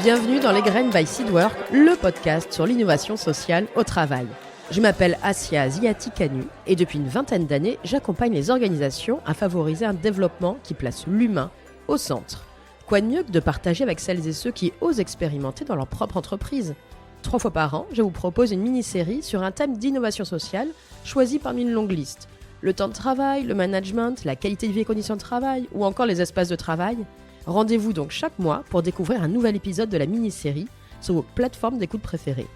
Bienvenue dans Les Graines by Seedwork, le podcast sur l'innovation sociale au travail. Je m'appelle Assia Ziati-Kanu et depuis une vingtaine d'années, j'accompagne les organisations à favoriser un développement qui place l'humain au centre. Quoi de mieux que de partager avec celles et ceux qui osent expérimenter dans leur propre entreprise ? 3 fois par an, je vous propose une mini-série sur un thème d'innovation sociale choisi parmi une longue liste. Le temps de travail, le management, la qualité de vie et conditions de travail ou encore les espaces de travail. Rendez-vous donc chaque mois pour découvrir un nouvel épisode de la mini-série sur vos plateformes d'écoute préférées.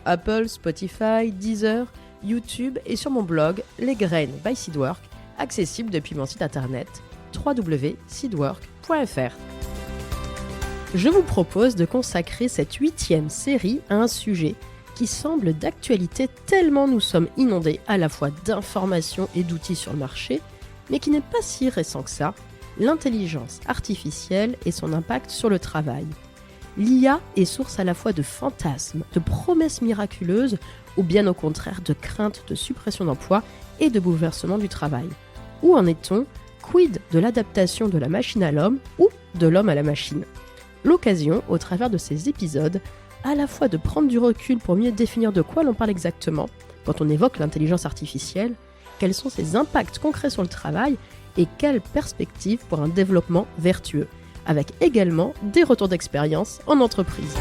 Apple, Spotify, Deezer, YouTube et sur mon blog Les Graines by Seedwork, accessible depuis mon site internet www.seedwork.fr. Je vous propose de consacrer cette 8e série à un sujet qui semble d'actualité tellement nous sommes inondés à la fois d'informations et d'outils sur le marché, mais qui n'est pas si récent que ça, l'intelligence artificielle et son impact sur le travail. L'IA est source à la fois de fantasmes, de promesses miraculeuses, ou bien au contraire de craintes de suppression d'emplois et de bouleversement du travail. Où en est-on ? Quid de l'adaptation de la machine à l'homme ou de l'homme à la machine ? L'occasion, au travers de ces épisodes, à la fois de prendre du recul pour mieux définir de quoi l'on parle exactement quand on évoque l'intelligence artificielle, quels sont ses impacts concrets sur le travail et quelles perspectives pour un développement vertueux, avec également des retours d'expérience en entreprise.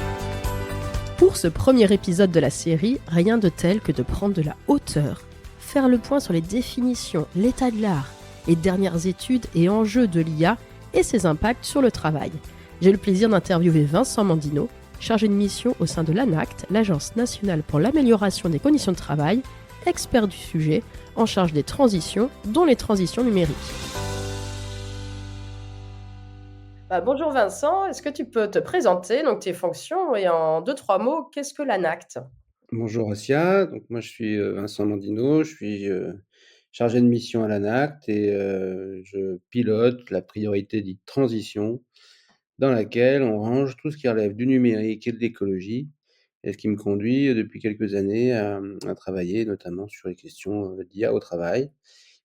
Pour ce premier épisode de la série, rien de tel que de prendre de la hauteur, faire le point sur les définitions, l'état de l'art, les dernières études et enjeux de l'IA et ses impacts sur le travail. J'ai le plaisir d'interviewer Vincent Mandino, chargé de mission au sein de l'ANACT, l'Agence nationale pour l'amélioration des conditions de travail, expert du sujet, en charge des transitions, dont les transitions numériques. Bonjour Vincent, est-ce que tu peux te présenter donc tes fonctions et en 2-3 mots, qu'est-ce que l'ANACT ? Bonjour Assia, donc moi je suis Vincent Mandino, je suis chargé de mission à l'ANACT et je pilote la priorité dite transition dans laquelle on range tout ce qui relève du numérique et de l'écologie et ce qui me conduit depuis quelques années à travailler notamment sur les questions d'IA au travail.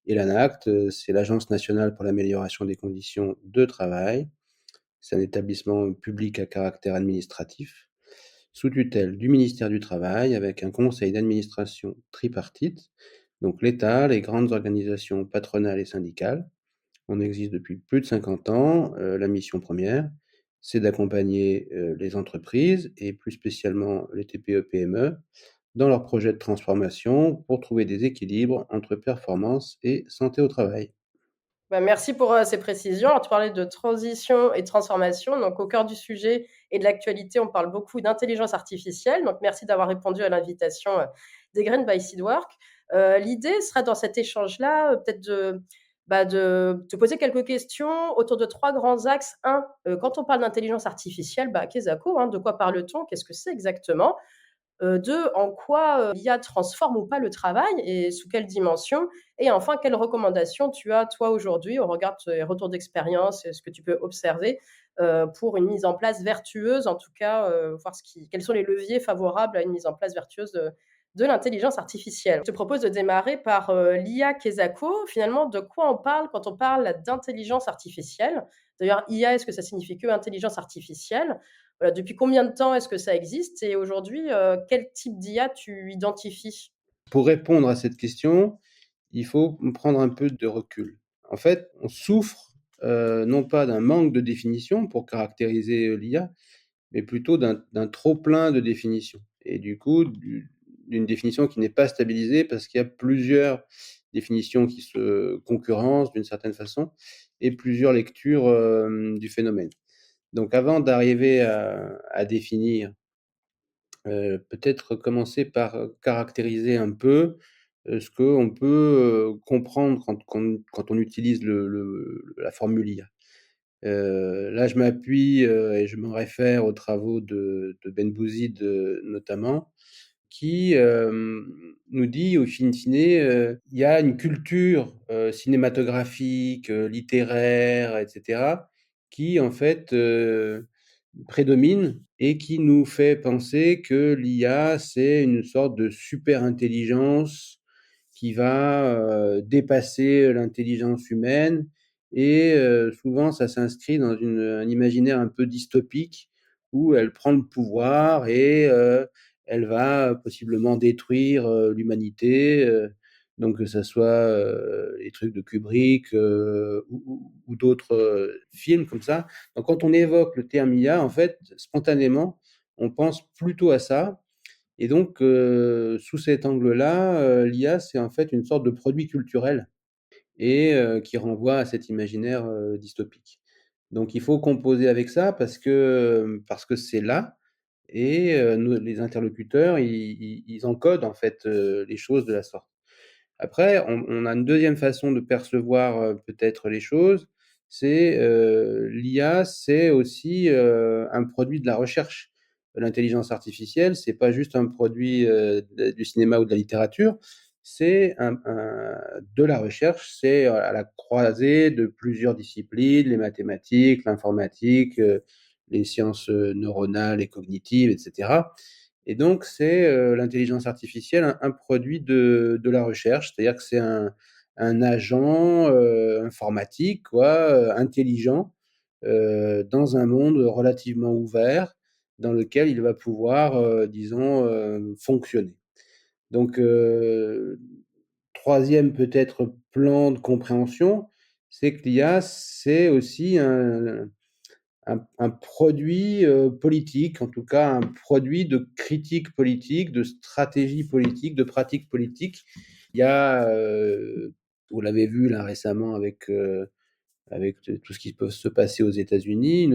Et l'ANACT, c'est l'Agence nationale pour l'amélioration des conditions de travail. C'est un établissement public à caractère administratif sous tutelle du ministère du Travail avec un conseil d'administration tripartite, donc l'État, les grandes organisations patronales et syndicales. On existe depuis plus de 50 ans. La mission première, c'est d'accompagner les entreprises et plus spécialement les TPE-PME dans leurs projets de transformation pour trouver des équilibres entre performance et santé au travail. Merci pour ces précisions. Alors, tu parlais de transition et de transformation. Donc, au cœur du sujet et de l'actualité, on parle beaucoup d'intelligence artificielle. Donc, merci d'avoir répondu à l'invitation des Graines by Seedwork. L'idée sera dans cet échange-là, peut-être de te poser quelques questions autour de 3 grands axes. Un, quand on parle d'intelligence artificielle, qu'est-ce de quoi parle-t-on ? Qu'est-ce que c'est exactement ? 2, en quoi l'IA transforme ou pas le travail et sous quelle dimension ? Et enfin, quelles recommandations tu as, toi, aujourd'hui, au regard de tes retours d'expérience et ce que tu peux observer pour une mise en place vertueuse, en tout cas, voir quels sont les leviers favorables à une mise en place vertueuse de l'intelligence artificielle. Je te propose de démarrer par l'IA Kesako. Finalement, de quoi on parle quand on parle d'intelligence artificielle ? D'ailleurs, IA, est-ce que ça signifie que intelligence artificielle ? Voilà, depuis combien de temps est-ce que ça existe et aujourd'hui, quel type d'IA tu identifies ? Pour répondre à cette question, il faut prendre un peu de recul. En fait, on souffre non pas d'un manque de définition pour caractériser l'IA, mais plutôt d'un trop-plein de définitions. Et du coup, d'une définition qui n'est pas stabilisée parce qu'il y a plusieurs définitions qui se concurrencent d'une certaine façon et plusieurs lectures du phénomène. Donc avant d'arriver à définir, peut-être commencer par caractériser un peu ce qu'on peut comprendre quand on utilise la formule IA. Là, je m'appuie et je me réfère aux travaux de Ben Bouzid notamment, qui nous dit au fine, il y a une culture cinématographique, littéraire, etc., qui en fait prédomine et qui nous fait penser que l'IA, c'est une sorte de super intelligence qui va dépasser l'intelligence humaine et souvent ça s'inscrit dans un imaginaire un peu dystopique où elle prend le pouvoir et elle va possiblement détruire l'humanité. Donc que ça soit les trucs de Kubrick ou d'autres films comme ça. Donc quand on évoque le terme IA, en fait, spontanément, on pense plutôt à ça. Et donc, sous cet angle-là, l'IA, c'est en fait une sorte de produit culturel et qui renvoie à cet imaginaire dystopique. Donc il faut composer avec ça parce que c'est là et nous, les interlocuteurs, ils encodent en fait les choses de la sorte. Après, on a une deuxième façon de percevoir peut-être les choses, c'est l'IA, c'est aussi un produit de la recherche. L'intelligence artificielle, c'est pas juste un produit du cinéma ou de la littérature, c'est de la recherche, c'est à la croisée de plusieurs disciplines, les mathématiques, l'informatique, les sciences neuronales et cognitives, etc. Et donc, c'est l'intelligence artificielle, un produit de la recherche, c'est-à-dire que c'est un agent informatique, quoi, intelligent, dans un monde relativement ouvert, dans lequel il va pouvoir, disons, fonctionner. Donc, troisième peut-être plan de compréhension, c'est que l'IA, c'est aussi un produit politique, en tout cas un produit de critique politique, de stratégie politique, de pratique politique. Il y a, vous l'avez vu là récemment avec tout ce qui peut se passer aux États-Unis,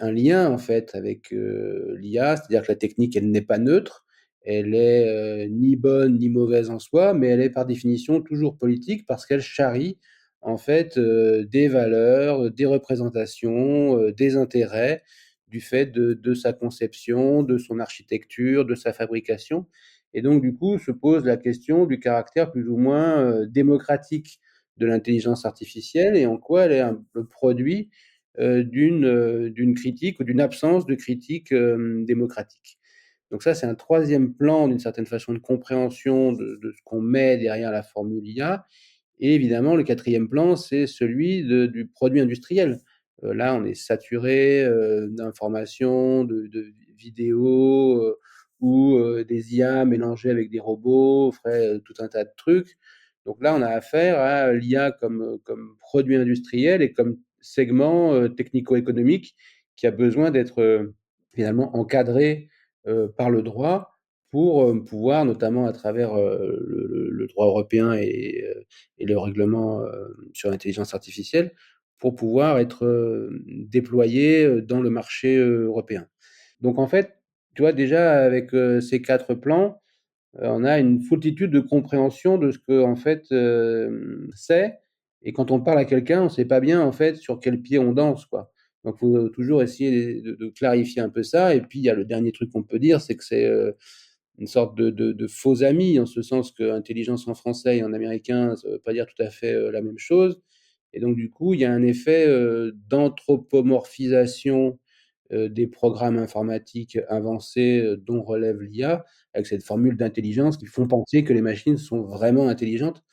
un lien en fait avec l'IA, c'est-à-dire que la technique, elle n'est pas neutre, elle est ni bonne ni mauvaise en soi, mais elle est par définition toujours politique parce qu'elle charrie en fait des valeurs, des représentations, des intérêts du fait de sa conception, de son architecture, de sa fabrication. Et donc du coup se pose la question du caractère plus ou moins démocratique de l'intelligence artificielle et en quoi elle est le produit d'une critique ou d'une absence de critique démocratique. Donc ça, c'est un troisième plan, d'une certaine façon, de compréhension de ce qu'on met derrière la formule IA. Et évidemment, le quatrième plan, c'est celui du produit industriel. Là, on est saturé d'informations, de vidéos ou des IA mélangées avec des robots, ferait tout un tas de trucs. Donc là, on a affaire à l'IA comme produit industriel et comme segment technico-économique qui a besoin d'être finalement encadré par le droit pour pouvoir, notamment à travers le droit européen et le règlement sur l'intelligence artificielle, pour pouvoir être déployé dans le marché européen. Donc en fait, tu vois, déjà avec ces quatre plans, on a une foultitude de compréhension de ce que en fait c'est. Et quand on parle à quelqu'un, on ne sait pas bien en fait sur quel pied on danse, quoi. Donc il faut toujours essayer de clarifier un peu ça. Et puis il y a le dernier truc qu'on peut dire, c'est que c'est une sorte de faux amis, en ce sens que intelligence en français et en américain, ça ne veut pas dire tout à fait la même chose. Et donc du coup, il y a un effet d'anthropomorphisation des programmes informatiques avancés dont relève l'IA, avec cette formule d'intelligence qui font penser que les machines sont vraiment intelligentes.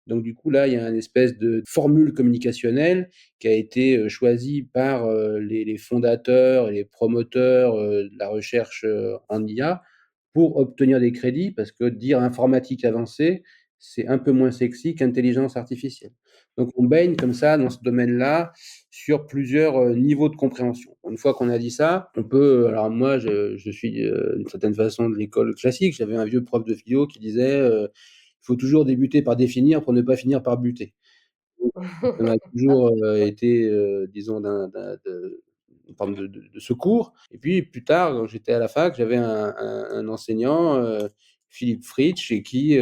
Donc du coup, là, il y a une espèce de formule communicationnelle qui a été choisie par les fondateurs et les promoteurs de la recherche en IA pour obtenir des crédits, parce que dire informatique avancée, c'est un peu moins sexy qu'intelligence artificielle. Donc on baigne comme ça dans ce domaine-là sur plusieurs niveaux de compréhension. Une fois qu'on a dit ça, on peut. Alors moi, je suis d'une certaine façon de l'école classique. J'avais un vieux prof de philo qui disait il faut toujours débuter par définir pour ne pas finir par buter. Ça m'a toujours été, disons, une forme de secours. Et puis plus tard, quand j'étais à la fac, j'avais un enseignant, Philippe Fritsch, et qui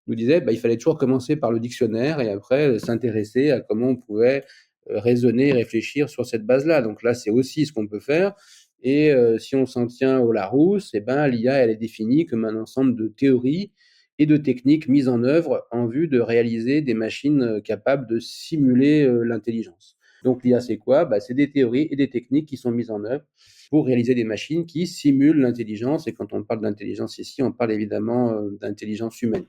nous disait bah, il fallait toujours commencer par le dictionnaire et après s'intéresser à comment on pouvait raisonner et réfléchir sur cette base-là. Donc là, c'est aussi ce qu'on peut faire. Et si on s'en tient au Larousse, eh ben, l'IA, elle est définie comme un ensemble de théories et de techniques mises en œuvre en vue de réaliser des machines capables de simuler l'intelligence. Donc l'IA, c'est quoi bah, c'est des théories et des techniques qui sont mises en œuvre pour réaliser des machines qui simulent l'intelligence. Et quand on parle d'intelligence ici, on parle évidemment d'intelligence humaine.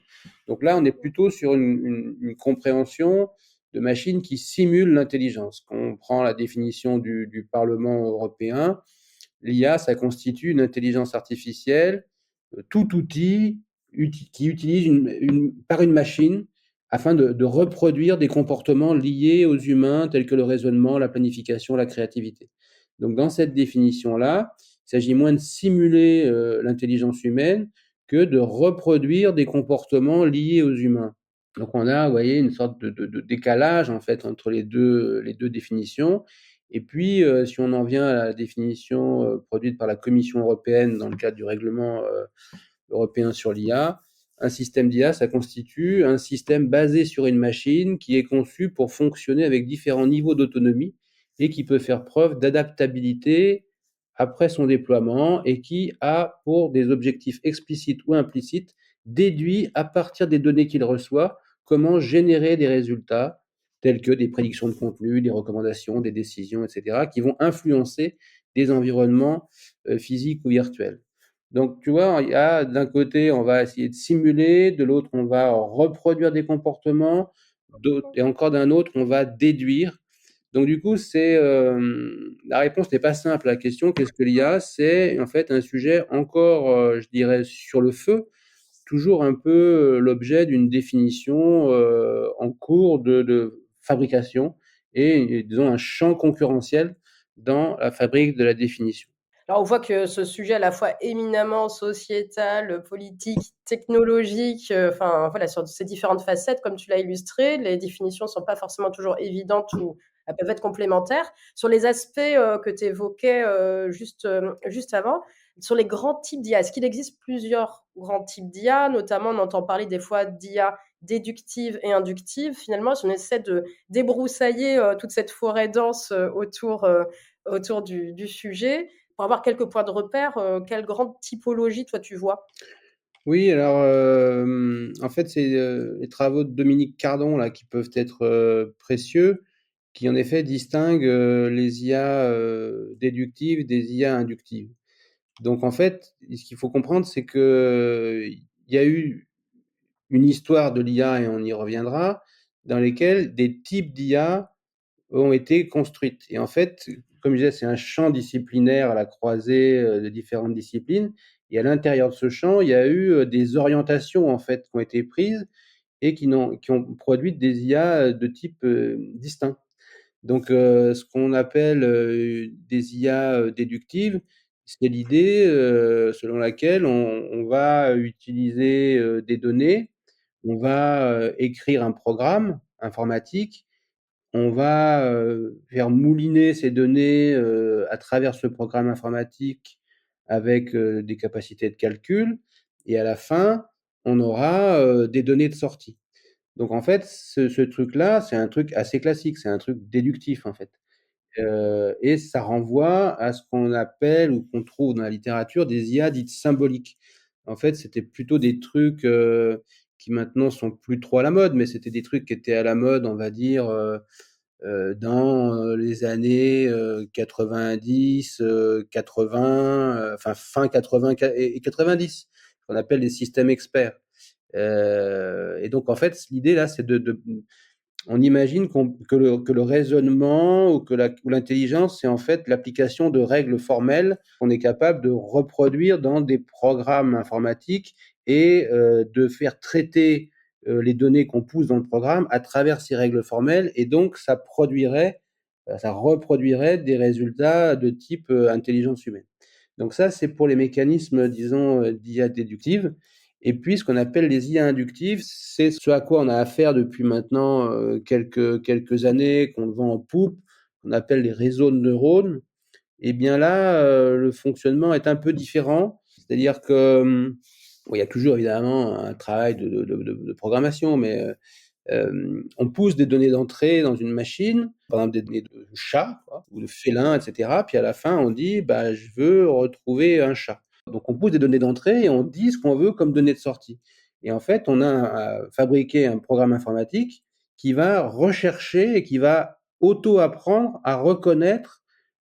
Donc là, on est plutôt sur une compréhension de machines qui simulent l'intelligence. Quand on prend la définition du Parlement européen, l'IA, ça constitue une intelligence artificielle, tout outil qui utilise par une machine afin de reproduire des comportements liés aux humains tels que le raisonnement, la planification, la créativité. Donc dans cette définition-là, il s'agit moins de simuler l'intelligence humaine que de reproduire des comportements liés aux humains. Donc on a, vous voyez, une sorte de décalage en fait entre les deux définitions. Et puis, si on en vient à la définition produite par la Commission européenne dans le cadre du règlement européen sur l'IA, un système d'IA, ça constitue un système basé sur une machine qui est conçu pour fonctionner avec différents niveaux d'autonomie et qui peut faire preuve d'adaptabilité après son déploiement et qui a pour des objectifs explicites ou implicites déduit à partir des données qu'il reçoit comment générer des résultats tels que des prédictions de contenu, des recommandations, des décisions, etc., qui vont influencer des environnements physiques ou virtuels. Donc, tu vois, il y a d'un côté, on va essayer de simuler, de l'autre, on va reproduire des comportements, et encore d'un autre, on va déduire. Donc, du coup, la réponse n'est pas simple à la question qu'est-ce que l'IA? C'est en fait un sujet encore, je dirais, sur le feu, toujours un peu l'objet d'une définition en cours de fabrication et, disons, un champ concurrentiel dans la fabrique de la définition. Alors, on voit que ce sujet à la fois éminemment sociétal, politique, technologique, enfin voilà, sur ces différentes facettes, comme tu l'as illustré, les définitions ne sont pas forcément toujours évidentes ou elles peuvent être complémentaires. Sur les aspects que tu évoquais juste avant, sur les grands types d'IA, est-ce qu'il existe plusieurs grands types d'IA? Notamment, on entend parler des fois d'IA déductive et inductive. Finalement, si on essaie de débroussailler toute cette forêt dense autour du sujet, pour avoir quelques points de repère, quelle grande typologie toi tu vois? Oui, alors en fait, c'est les travaux de Dominique Cardon là qui peuvent être précieux, qui en effet distinguent les IA déductives des IA inductives. Donc en fait, ce qu'il faut comprendre, c'est que il y a eu une histoire de l'IA, et on y reviendra, dans lesquelles des types d'IA ont été construites. Et en fait, comme je disais, c'est un champ disciplinaire à la croisée de différentes disciplines. Et à l'intérieur de ce champ, il y a eu des orientations en fait qui ont été prises et qui ont produit des IA de type distinct. Donc, ce qu'on appelle des IA déductives, c'est l'idée selon laquelle on va utiliser des données, on va écrire un programme informatique, on va faire mouliner ces données à travers ce programme informatique avec des capacités de calcul, et à la fin, on aura des données de sortie. Donc en fait, ce truc-là, c'est un truc assez classique, c'est un truc déductif en fait. Et ça renvoie à ce qu'on appelle ou qu'on trouve dans la littérature des IA dites symboliques. En fait, c'était plutôt des trucs qui maintenant sont plus trop à la mode, mais c'était des trucs qui étaient à la mode, on va dire, dans les années 90, 80, enfin fin 80 et 90, qu'on appelle les systèmes experts. Et donc en fait, l'idée là, c'est on imagine que le raisonnement ou l'intelligence, c'est en fait l'application de règles formelles qu'on est capable de reproduire dans des programmes informatiques et de faire traiter les données qu'on pousse dans le programme à travers ces règles formelles, et donc ça reproduirait des résultats de type intelligence humaine. Donc ça, c'est pour les mécanismes, disons, d'IA déductive. Et puis, ce qu'on appelle les IA inductives, c'est ce à quoi on a affaire depuis maintenant quelques années, qu'on vend en poupe, qu'on appelle les réseaux de neurones. Et bien là, le fonctionnement est un peu différent. C'est-à-dire que, bon, il y a toujours évidemment un travail de programmation, mais on pousse des données d'entrée dans une machine, par exemple des données de chat quoi, ou de félin, etc. Puis à la fin, on dit, bah, je veux retrouver un chat. Donc on pousse des données d'entrée et on dit ce qu'on veut comme données de sortie. Et en fait, on a fabriqué un programme informatique qui va rechercher et qui va auto-apprendre à reconnaître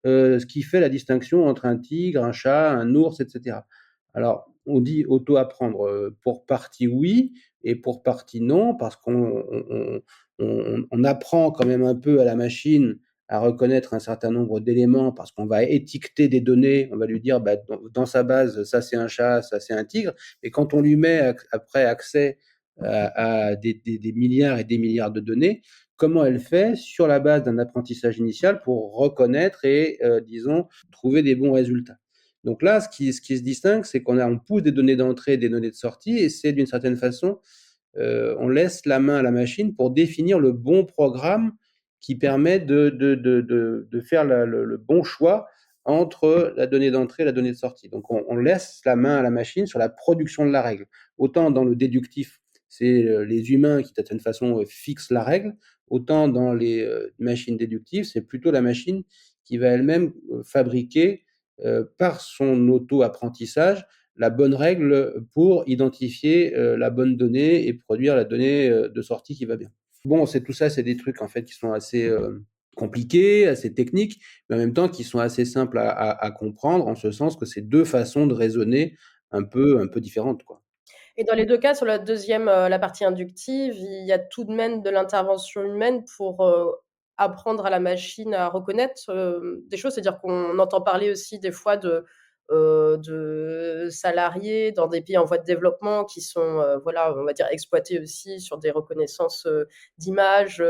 ce qui fait la distinction entre un tigre, un chat, un ours, etc. Alors, on dit auto-apprendre pour partie oui et pour partie non, parce qu'on on apprend quand même un peu à la machine à reconnaître un certain nombre d'éléments parce qu'on va étiqueter des données, on va lui dire bah, dans sa base, ça c'est un chat, ça c'est un tigre, et quand on lui met après accès à des milliards et des milliards de données, comment elle fait sur la base d'un apprentissage initial pour reconnaître et, disons, trouver des bons résultats. Donc là, ce qui se distingue, c'est on pousse des données d'entrée et des données de sortie, et c'est d'une certaine façon, on laisse la main à la machine pour définir le bon programme qui permet de faire le bon choix entre la donnée d'entrée et la donnée de sortie. Donc on laisse la main à la machine sur la production de la règle. Autant dans le déductif, c'est les humains qui, de certaine façon, fixent la règle, autant dans les machines déductives, c'est plutôt la machine qui va elle-même fabriquer par son auto-apprentissage la bonne règle pour identifier la bonne donnée et produire la donnée de sortie qui va bien. Bon, tout ça, c'est des trucs en fait qui sont assez compliqués, assez techniques, mais en même temps qui sont assez simples à comprendre, en ce sens que c'est deux façons de raisonner un peu différentes, quoi. Et dans les deux cas, sur la partie inductive, il y a tout de même de l'intervention humaine pour apprendre à la machine à reconnaître des choses. C'est-à-dire qu'on entend parler aussi des fois de salariés dans des pays en voie de développement qui sont, voilà, on va dire, exploités aussi sur des reconnaissances d'images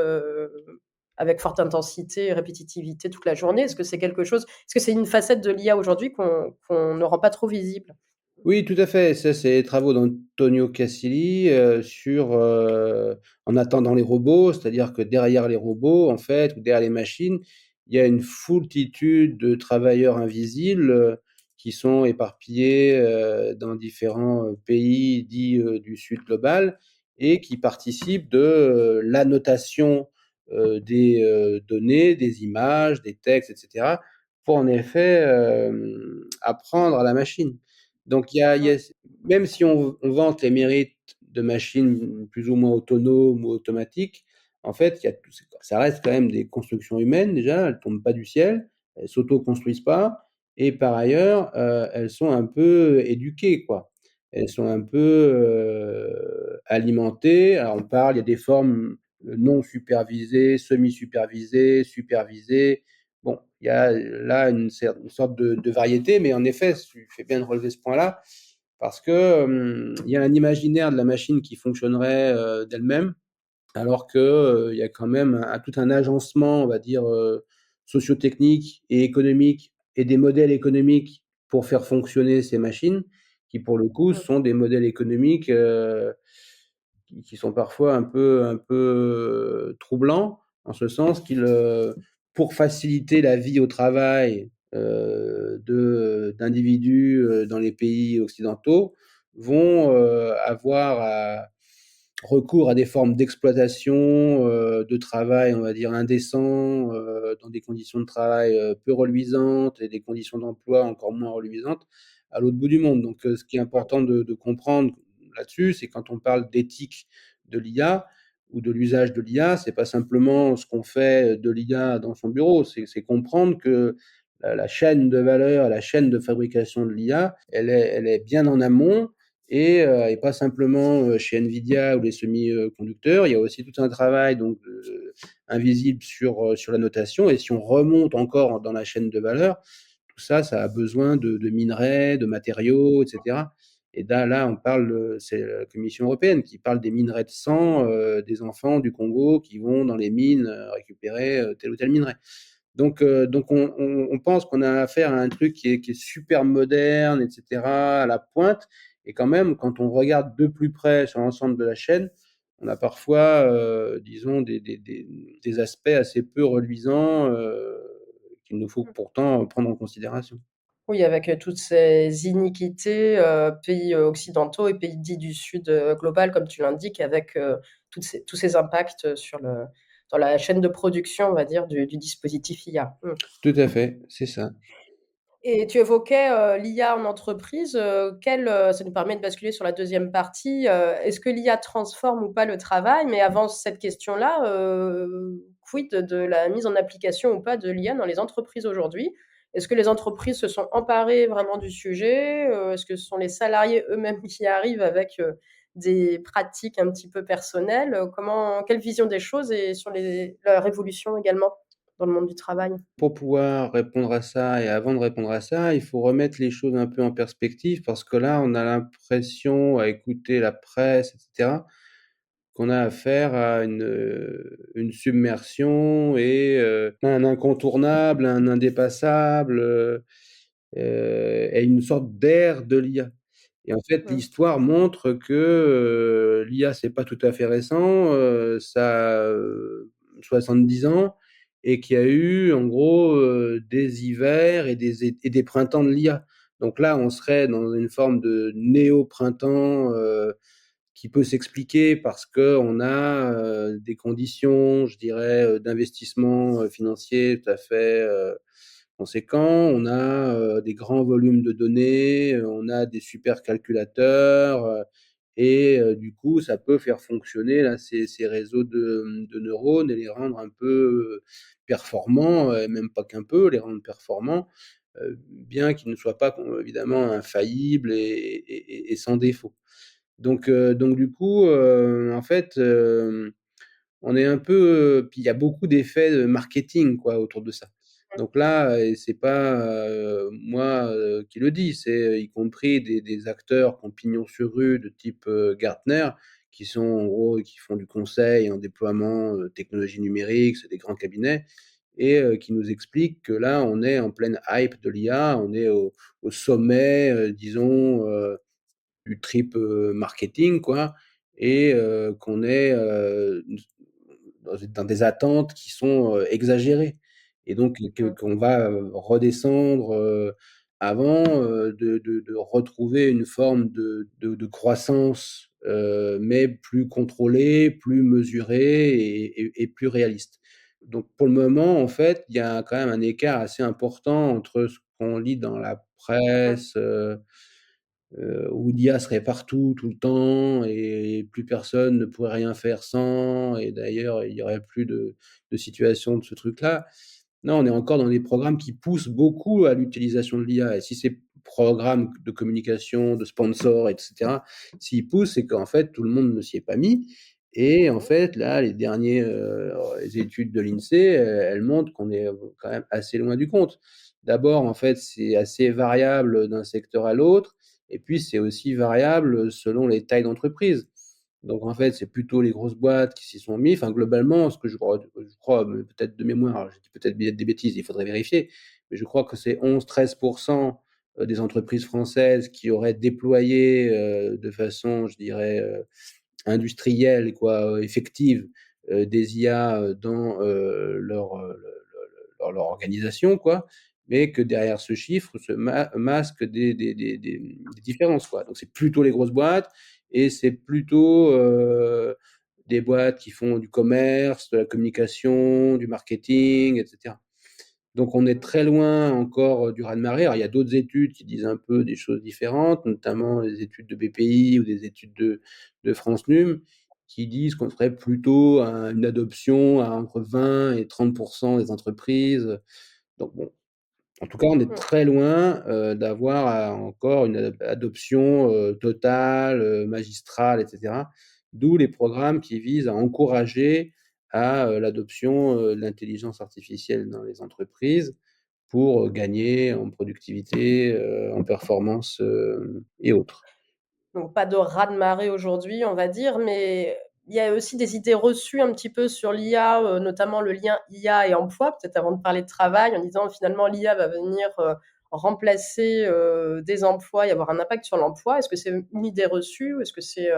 avec forte intensité et répétitivité toute la journée. Est-ce que c'est une facette de l'IA aujourd'hui qu'on ne rend pas trop visible? Oui, tout à fait. Ça, c'est les travaux d'Antonio Casilli en attendant les robots, c'est-à-dire que derrière les robots, en fait, ou derrière les machines, il y a une foultitude de travailleurs invisibles qui sont éparpillés dans différents pays dits du Sud global et qui participent de l'annotation des données, des images, des textes, etc., pour en effet apprendre à la machine. Donc, même si on vante les mérites de machines plus ou moins autonomes ou automatiques, en fait, ça reste quand même des constructions humaines déjà, elles ne tombent pas du ciel, elles ne s'auto-construisent pas, et par ailleurs, elles sont un peu éduquées, quoi. Elles sont un peu alimentées. Alors, il y a des formes non supervisées, semi-supervisées, supervisées. Bon, il y a là une sorte de variété, mais en effet, tu fais bien de relever ce point-là, parce que il y a un imaginaire de la machine qui fonctionnerait d'elle-même, alors que il y a quand même tout un agencement, on va dire, socio-technique et économique, et des modèles économiques pour faire fonctionner ces machines, qui pour le coup sont des modèles économiques qui sont parfois un peu troublants, en ce sens qu'ils, pour faciliter la vie au travail d'individus dans les pays occidentaux, vont avoir recours à des formes d'exploitation, de travail, on va dire, indécent, dans des conditions de travail peu reluisantes et des conditions d'emploi encore moins reluisantes à l'autre bout du monde. Donc, ce qui est important de comprendre là-dessus, c'est quand on parle d'éthique de l'IA ou de l'usage de l'IA, c'est pas simplement ce qu'on fait de l'IA dans son bureau, c'est comprendre que la chaîne de valeur, la chaîne de fabrication de l'IA, elle est bien en amont, et pas simplement chez Nvidia ou les semi-conducteurs. Il y a aussi tout un travail donc invisible sur la notation. Et si on remonte encore dans la chaîne de valeur, tout ça, ça a besoin de minerais, de matériaux, etc. Et là, on parle, c'est la Commission européenne qui parle des minerais de sang des enfants du Congo qui vont dans les mines récupérer tel ou tel minerai. Donc on pense qu'on a affaire à un truc qui est super moderne, etc., à la pointe. Et quand même, quand on regarde de plus près sur l'ensemble de la chaîne, on a parfois, disons, des aspects assez peu reluisants qu'il nous faut pourtant prendre en considération. Oui, avec toutes ces iniquités, pays occidentaux et pays dits du Sud global, comme tu l'indiques, avec tous ces impacts dans la chaîne de production, on va dire, du dispositif IA. Tout à fait, c'est ça. Et tu évoquais l'IA en entreprise. Ça nous permet de basculer sur la deuxième partie. Est-ce que l'IA transforme ou pas le travail? Mais avant cette question-là, quid de la mise en application ou pas de l'IA dans les entreprises aujourd'hui? Est-ce que les entreprises se sont emparées vraiment du sujet? Est-ce que ce sont les salariés eux-mêmes qui arrivent avec des pratiques un petit peu personnelles. Quelle vision des choses et sur leur évolution également dans le monde du travail? Pour pouvoir répondre à ça et avant de répondre à ça, il faut remettre les choses un peu en perspective parce que là, on a l'impression, à écouter la presse, et cetera, qu'on a affaire à une submersion et un incontournable, un indépassable, et une sorte d'ère de l'IA. Et en fait, Mmh. l'histoire montre que l'IA, c'est pas tout à fait récent, ça a 70 ans, et qu'il y a eu en gros des hivers et des printemps de l'IA. Donc là, on serait dans une forme de néo-printemps qui peut s'expliquer parce qu'on a des conditions, je dirais, d'investissement financier tout à fait conséquents. On a des grands volumes de données, on a des supercalculateurs, et du coup, ça peut faire fonctionner là, ces réseaux de neurones et les rendre un peu performants, et même pas qu'un peu, les rendre performants, bien qu'ils ne soient pas évidemment infaillibles et sans défaut. Donc du coup, en fait, on est un peu, puis il y a beaucoup d'effets de marketing quoi autour de ça. Donc là, c'est pas moi qui le dis, c'est y compris des acteurs qui ont pignon sur rue de type Gartner, qui sont en gros, qui font du conseil en déploiement technologie numérique, c'est des grands cabinets, et qui nous expliquent que là, on est en pleine hype de l'IA, on est au sommet, disons, du trip marketing, quoi, et qu'on est dans des attentes qui sont exagérées. Et donc, Mmh. qu'on va redescendre avant de retrouver une forme de croissance, mais plus contrôlée, plus mesurée et plus réaliste. Donc, pour le moment, en fait, il y a quand même un écart assez important entre ce qu'on lit dans la Mmh. presse, où l'IA serait partout, tout le temps, et plus personne ne pourrait rien faire sans, et d'ailleurs, il y aurait plus de situation de ce truc-là. Non, on est encore dans des programmes qui poussent beaucoup à l'utilisation de l'IA. Et si ces programmes de communication, de sponsors, etc., s'ils poussent, c'est qu'en fait, tout le monde ne s'y est pas mis. Et en fait, là, les dernières études de l'INSEE, elles montrent qu'on est quand même assez loin du compte. D'abord, en fait, c'est assez variable d'un secteur à l'autre. Et puis, c'est aussi variable selon les tailles d'entreprise. Donc, en fait, c'est plutôt les grosses boîtes qui s'y sont mis. Enfin, globalement, ce que je crois peut-être de mémoire, je dis peut-être des bêtises, il faudrait vérifier, mais je crois que c'est 11-13% des entreprises françaises qui auraient déployé de façon, je dirais, industrielle, quoi, effective, des IA dans leur organisation, quoi, mais que derrière ce chiffre se masquent des différences, quoi. Donc c'est plutôt les grosses boîtes, et c'est plutôt des boîtes qui font du commerce, de la communication, du marketing, etc. Donc on est très loin encore du raz-de-marée. Alors il y a d'autres études qui disent un peu des choses différentes, notamment les études de BPI ou des études de France Num, qui disent qu'on serait plutôt à une adoption à entre 20 et 30% des entreprises. Donc bon, en tout cas, on est Mmh. très loin d'avoir encore une adoption totale, magistrale, etc. D'où les programmes qui visent à encourager à l'adoption de l'intelligence artificielle dans les entreprises pour gagner en productivité, en performance et autres. Donc pas de raz-de-marée aujourd'hui, on va dire, mais il y a aussi des idées reçues un petit peu sur l'IA, notamment le lien IA et emploi, peut-être avant de parler de travail, en disant finalement l'IA va venir remplacer des emplois et avoir un impact sur l'emploi. Est-ce que c'est une idée reçue ou est-ce que c'est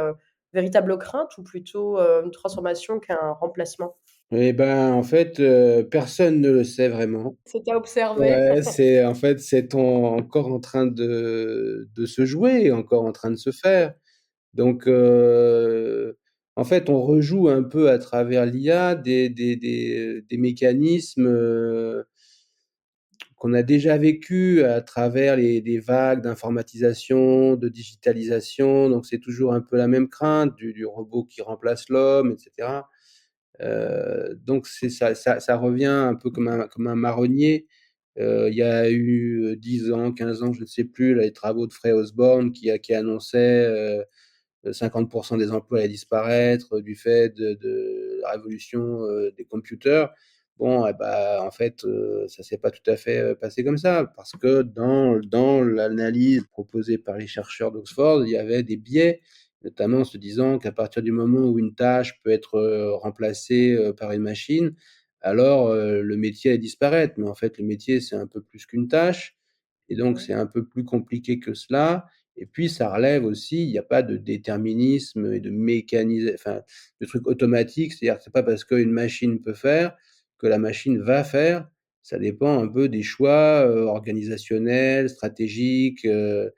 véritable crainte ou plutôt une transformation qu'un remplacement? Eh ben, en fait, personne ne le sait vraiment. C'est à observer. Ouais, c'est en fait, encore en train de se jouer, encore en train de se faire. Donc, en fait, on rejoue un peu à travers l'IA des mécanismes qu'on a déjà vécu à travers les vagues d'informatisation, de digitalisation. Donc, c'est toujours un peu la même crainte du robot qui remplace l'homme, etc. Donc ça revient un peu comme un marronnier. Il y a eu 10 ans, 15 ans, je ne sais plus, là, les travaux de Frey Osborne qui annonçaient 50% des emplois allaient disparaître du fait de la révolution des computers. Bon, eh ben, en fait, ça s'est pas tout à fait passé comme ça, parce que dans l'analyse proposée par les chercheurs d'Oxford, il y avait des biais, notamment en se disant qu'à partir du moment où une tâche peut être remplacée par une machine, alors le métier allait disparaître. Mais en fait, le métier, c'est un peu plus qu'une tâche, et donc c'est un peu plus compliqué que cela. Et puis, ça relève aussi, il n'y a pas de déterminisme et de mécanisme, enfin, de trucs automatiques. C'est-à-dire que c'est pas parce qu'une machine peut faire que la machine va faire. Ça dépend un peu des choix organisationnels, stratégiques de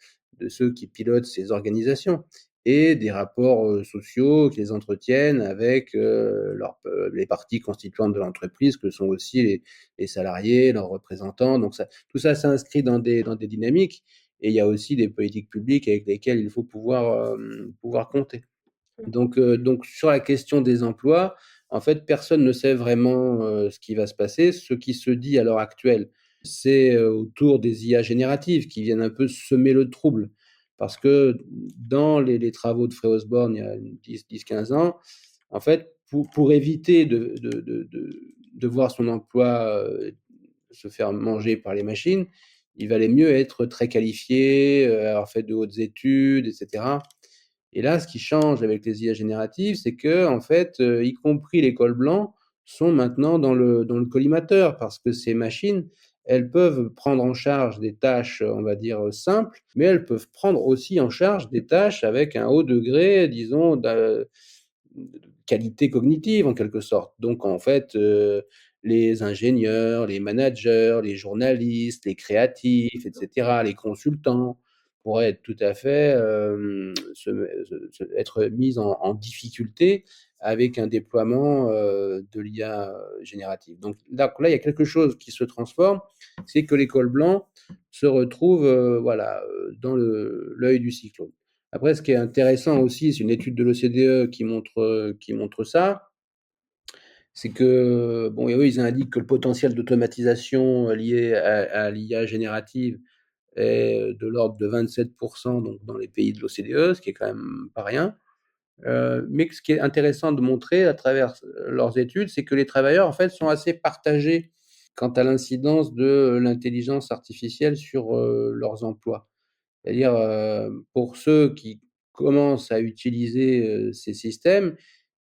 ceux qui pilotent ces organisations et des rapports sociaux qui les entretiennent avec les parties constituantes de l'entreprise, que sont aussi les salariés, leurs représentants. Donc ça, tout ça s'inscrit dans des dynamiques. Et il y a aussi des politiques publiques avec lesquelles il faut pouvoir compter. Donc sur la question des emplois, en fait, personne ne sait vraiment ce qui va se passer. Ce qui se dit à l'heure actuelle, c'est autour des IA génératives qui viennent un peu semer le trouble. Parce que dans les travaux de Frey Osborne, il y a 10-15 ans, en fait, pour éviter de voir son emploi se faire manger par les machines, il valait mieux être très qualifié, avoir fait de hautes études, etc. Et là, ce qui change avec les IA génératives, c'est que, en fait, y compris les cols blancs sont maintenant dans le collimateur, parce que ces machines, elles peuvent prendre en charge des tâches, on va dire, simples, mais elles peuvent prendre aussi en charge des tâches avec un haut degré, disons, de qualité cognitive en quelque sorte. Donc en fait, les ingénieurs, les managers, les journalistes, les créatifs, etc., les consultants pourraient être tout à fait être mis en difficulté avec un déploiement de l'IA générative. Donc là, il y a quelque chose qui se transforme, c'est que l'école blanc se retrouve voilà, dans l'œil du cyclone. Après, ce qui est intéressant aussi, c'est une étude de l'OCDE qui montre ça, c'est que, bon, et eux, ils indiquent que le potentiel d'automatisation lié à l'IA générative est de l'ordre de 27%, donc dans les pays de l'OCDE, ce qui est quand même pas rien. Mais ce qui est intéressant de montrer à travers leurs études, c'est que les travailleurs, en fait, sont assez partagés quant à l'incidence de l'intelligence artificielle sur leurs emplois. C'est-à-dire, pour ceux qui commencent à utiliser ces systèmes,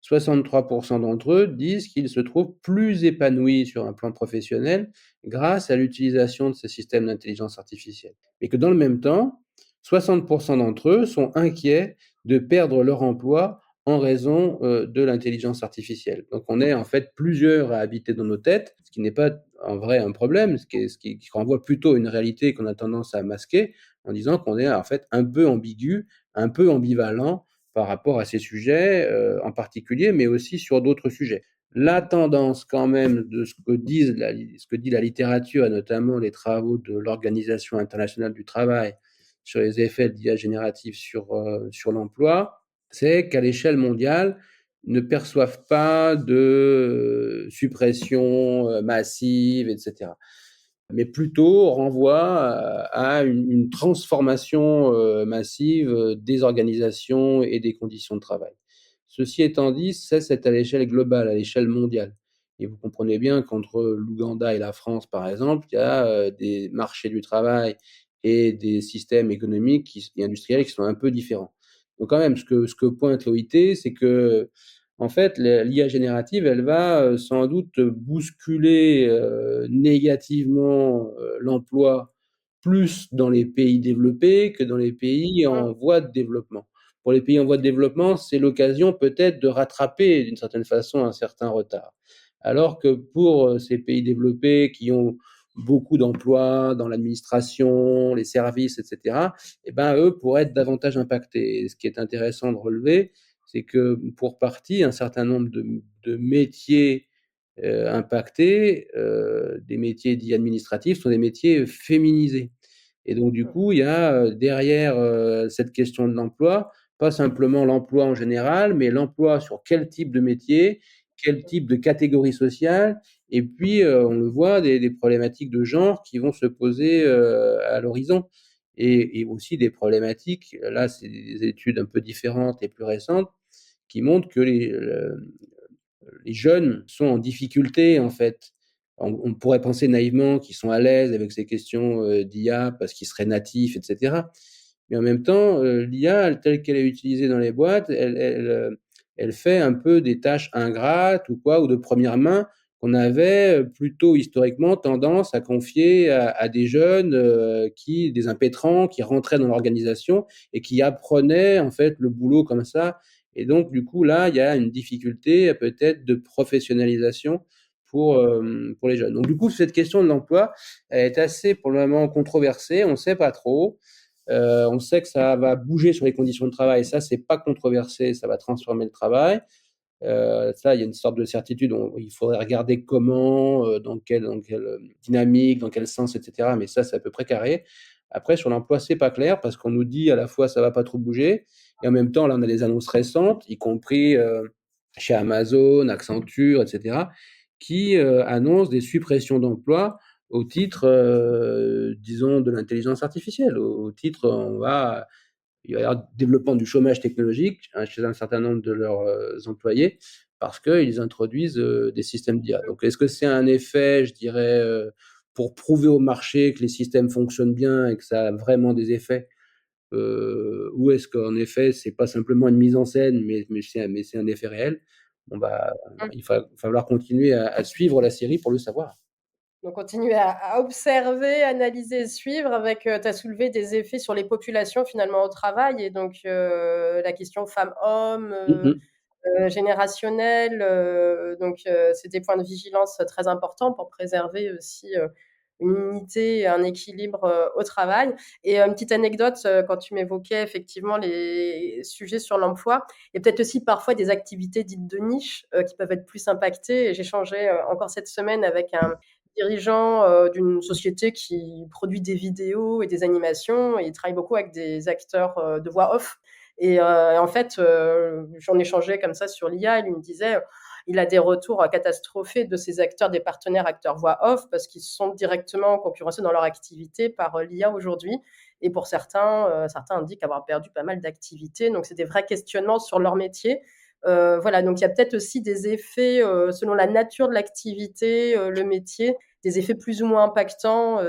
63% d'entre eux disent qu'ils se trouvent plus épanouis sur un plan professionnel grâce à l'utilisation de ces systèmes d'intelligence artificielle. Mais que dans le même temps, 60% d'entre eux sont inquiets de perdre leur emploi en raison de l'intelligence artificielle. Donc on est en fait plusieurs à habiter dans nos têtes, ce qui n'est pas en vrai un problème, ce qui renvoie plutôt à une réalité qu'on a tendance à masquer, en disant qu'on est en fait un peu ambigu, un peu ambivalent par rapport à ces sujets en particulier, mais aussi sur d'autres sujets. La tendance quand même de ce que dit la littérature, et notamment les travaux de l'Organisation internationale du travail sur les effets de l'IA générative sur l'emploi, c'est qu'à l'échelle mondiale, ne perçoivent pas de suppression massive, etc., mais plutôt renvoie à une transformation massive des organisations et des conditions de travail. Ceci étant dit, c'est à l'échelle globale, à l'échelle mondiale. Et vous comprenez bien qu'entre l'Ouganda et la France, par exemple, il y a des marchés du travail et des systèmes économiques et industriels qui sont un peu différents. Donc quand même, ce que pointe l'OIT, c'est que en fait, l'IA générative, elle va sans doute bousculer négativement l'emploi plus dans les pays développés que dans les pays en voie de développement. Pour les pays en voie de développement, c'est l'occasion peut-être de rattraper d'une certaine façon un certain retard. Alors que pour ces pays développés qui ont beaucoup d'emplois dans l'administration, les services, etc., eh ben, eux pourraient être davantage impactés. Et ce qui est intéressant de relever, c'est que pour partie, un certain nombre de métiers impactés, des métiers dits administratifs, sont des métiers féminisés. Et donc, du coup, il y a derrière cette question de l'emploi, pas simplement l'emploi en général, mais l'emploi sur quel type de métier, quel type de catégorie sociale, et puis on le voit, des problématiques de genre qui vont se poser à l'horizon. et aussi des problématiques. Là, c'est des études un peu différentes et plus récentes qui montrent que les jeunes sont en difficulté, en fait. On pourrait penser naïvement qu'ils sont à l'aise avec ces questions d'IA parce qu'ils seraient natifs, etc. Mais en même temps, l'IA, telle qu'elle est utilisée dans les boîtes, elle fait un peu des tâches ingrates ou quoi, ou de première main, qu'on avait plutôt historiquement tendance à confier à des jeunes des impétrants, qui rentraient dans l'organisation et qui apprenaient en fait le boulot comme ça. Et donc, du coup, là, il y a une difficulté peut-être de professionnalisation pour les jeunes. Donc, du coup, cette question de l'emploi, elle est assez pour le moment controversée. On ne sait pas trop. On sait que ça va bouger sur les conditions de travail. Ça, c'est pas controversé. Ça va transformer le travail. Ça, il y a une sorte de certitude. Il faudrait regarder comment, dans quelle dynamique, dans quel sens, etc. Mais ça, c'est à peu près carré. Après, sur l'emploi, c'est pas clair parce qu'on nous dit à la fois ça va pas trop bouger et en même temps, là, on a des annonces récentes, y compris chez Amazon, Accenture, etc., qui annoncent des suppressions d'emplois au titre, disons, de l'intelligence artificielle. Au titre, il va y avoir développement du chômage technologique chez un certain nombre de leurs employés parce qu'ils introduisent des systèmes d'IA. Donc, est-ce que c'est un effet, je dirais, pour prouver au marché que les systèmes fonctionnent bien et que ça a vraiment des effets, ou est-ce qu'en effet, c'est pas simplement une mise en scène, mais c'est un effet réel? Bon, bah, il va falloir continuer à suivre la série pour le savoir. Donc continuer à observer, analyser et suivre avec, tu as soulevé des effets sur les populations finalement au travail et donc la question femmes-hommes, Mhm. générationnelle, donc c'est des points de vigilance très importants pour préserver aussi une unité et un équilibre au travail. Et une petite anecdote, quand tu m'évoquais effectivement les sujets sur l'emploi, il y a peut-être aussi parfois des activités dites de niche qui peuvent être plus impactées. Et j'échangeais encore cette semaine avec un dirigeant d'une société qui produit des vidéos et des animations et il travaille beaucoup avec des acteurs de voix off. Et en fait, j'en échangeais comme ça sur l'IA. Il me disait, il a des retours catastrophés de ses acteurs, des partenaires acteurs voix off, parce qu'ils sont directement concurrencés dans leur activité par l'IA aujourd'hui. Et pour certains, certains indiquent avoir perdu pas mal d'activités. Donc, c'est des vrais questionnements sur leur métier. Voilà, donc il y a peut-être aussi des effets, selon la nature de l'activité, le métier, des effets plus ou moins impactants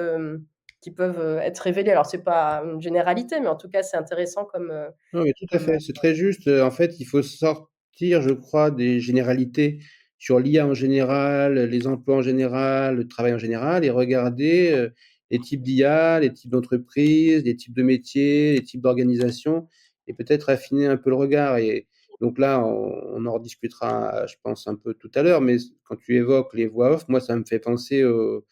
qui peuvent être révélés. Alors, c'est pas une généralité, mais en tout cas, c'est intéressant comme, Non, mais tout à comme fait, c'est très juste. En fait, il faut sortir, je crois, des généralités sur l'IA en général, les emplois en général, le travail en général, et regarder les types d'IA, les types d'entreprises, les types de métiers, les types d'organisations, et peut-être affiner un peu le regard. Et donc là, on en rediscutera, je pense, un peu tout à l'heure, mais quand tu évoques les voix off, moi, ça me fait penser aux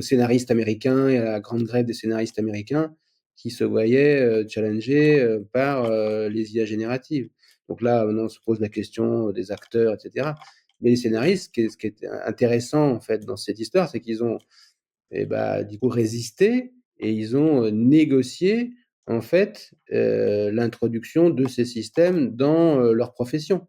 scénaristes américains et à la grande grève des scénaristes américains qui se voyaient challengés par les IA génératives. Donc là, maintenant, on se pose la question des acteurs, etc. Mais les scénaristes, ce qui est intéressant en fait dans cette histoire, c'est qu'ils ont du coup résisté et ils ont négocié en fait l'introduction de ces systèmes dans leur profession.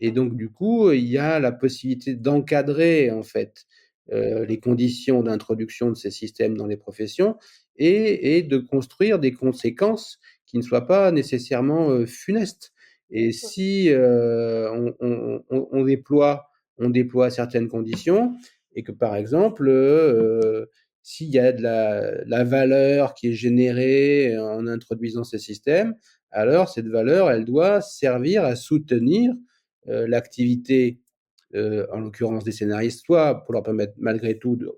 Et donc, du coup, il y a la possibilité d'encadrer, en fait, les conditions d'introduction de ces systèmes dans les professions et de construire des conséquences qui ne soient pas nécessairement funestes. Et si on déploie certaines conditions et que, par exemple, s'il y a de la valeur qui est générée en introduisant ces systèmes, alors cette valeur, elle doit servir à soutenir l'activité, en l'occurrence des scénaristes, soit pour leur permettre malgré tout de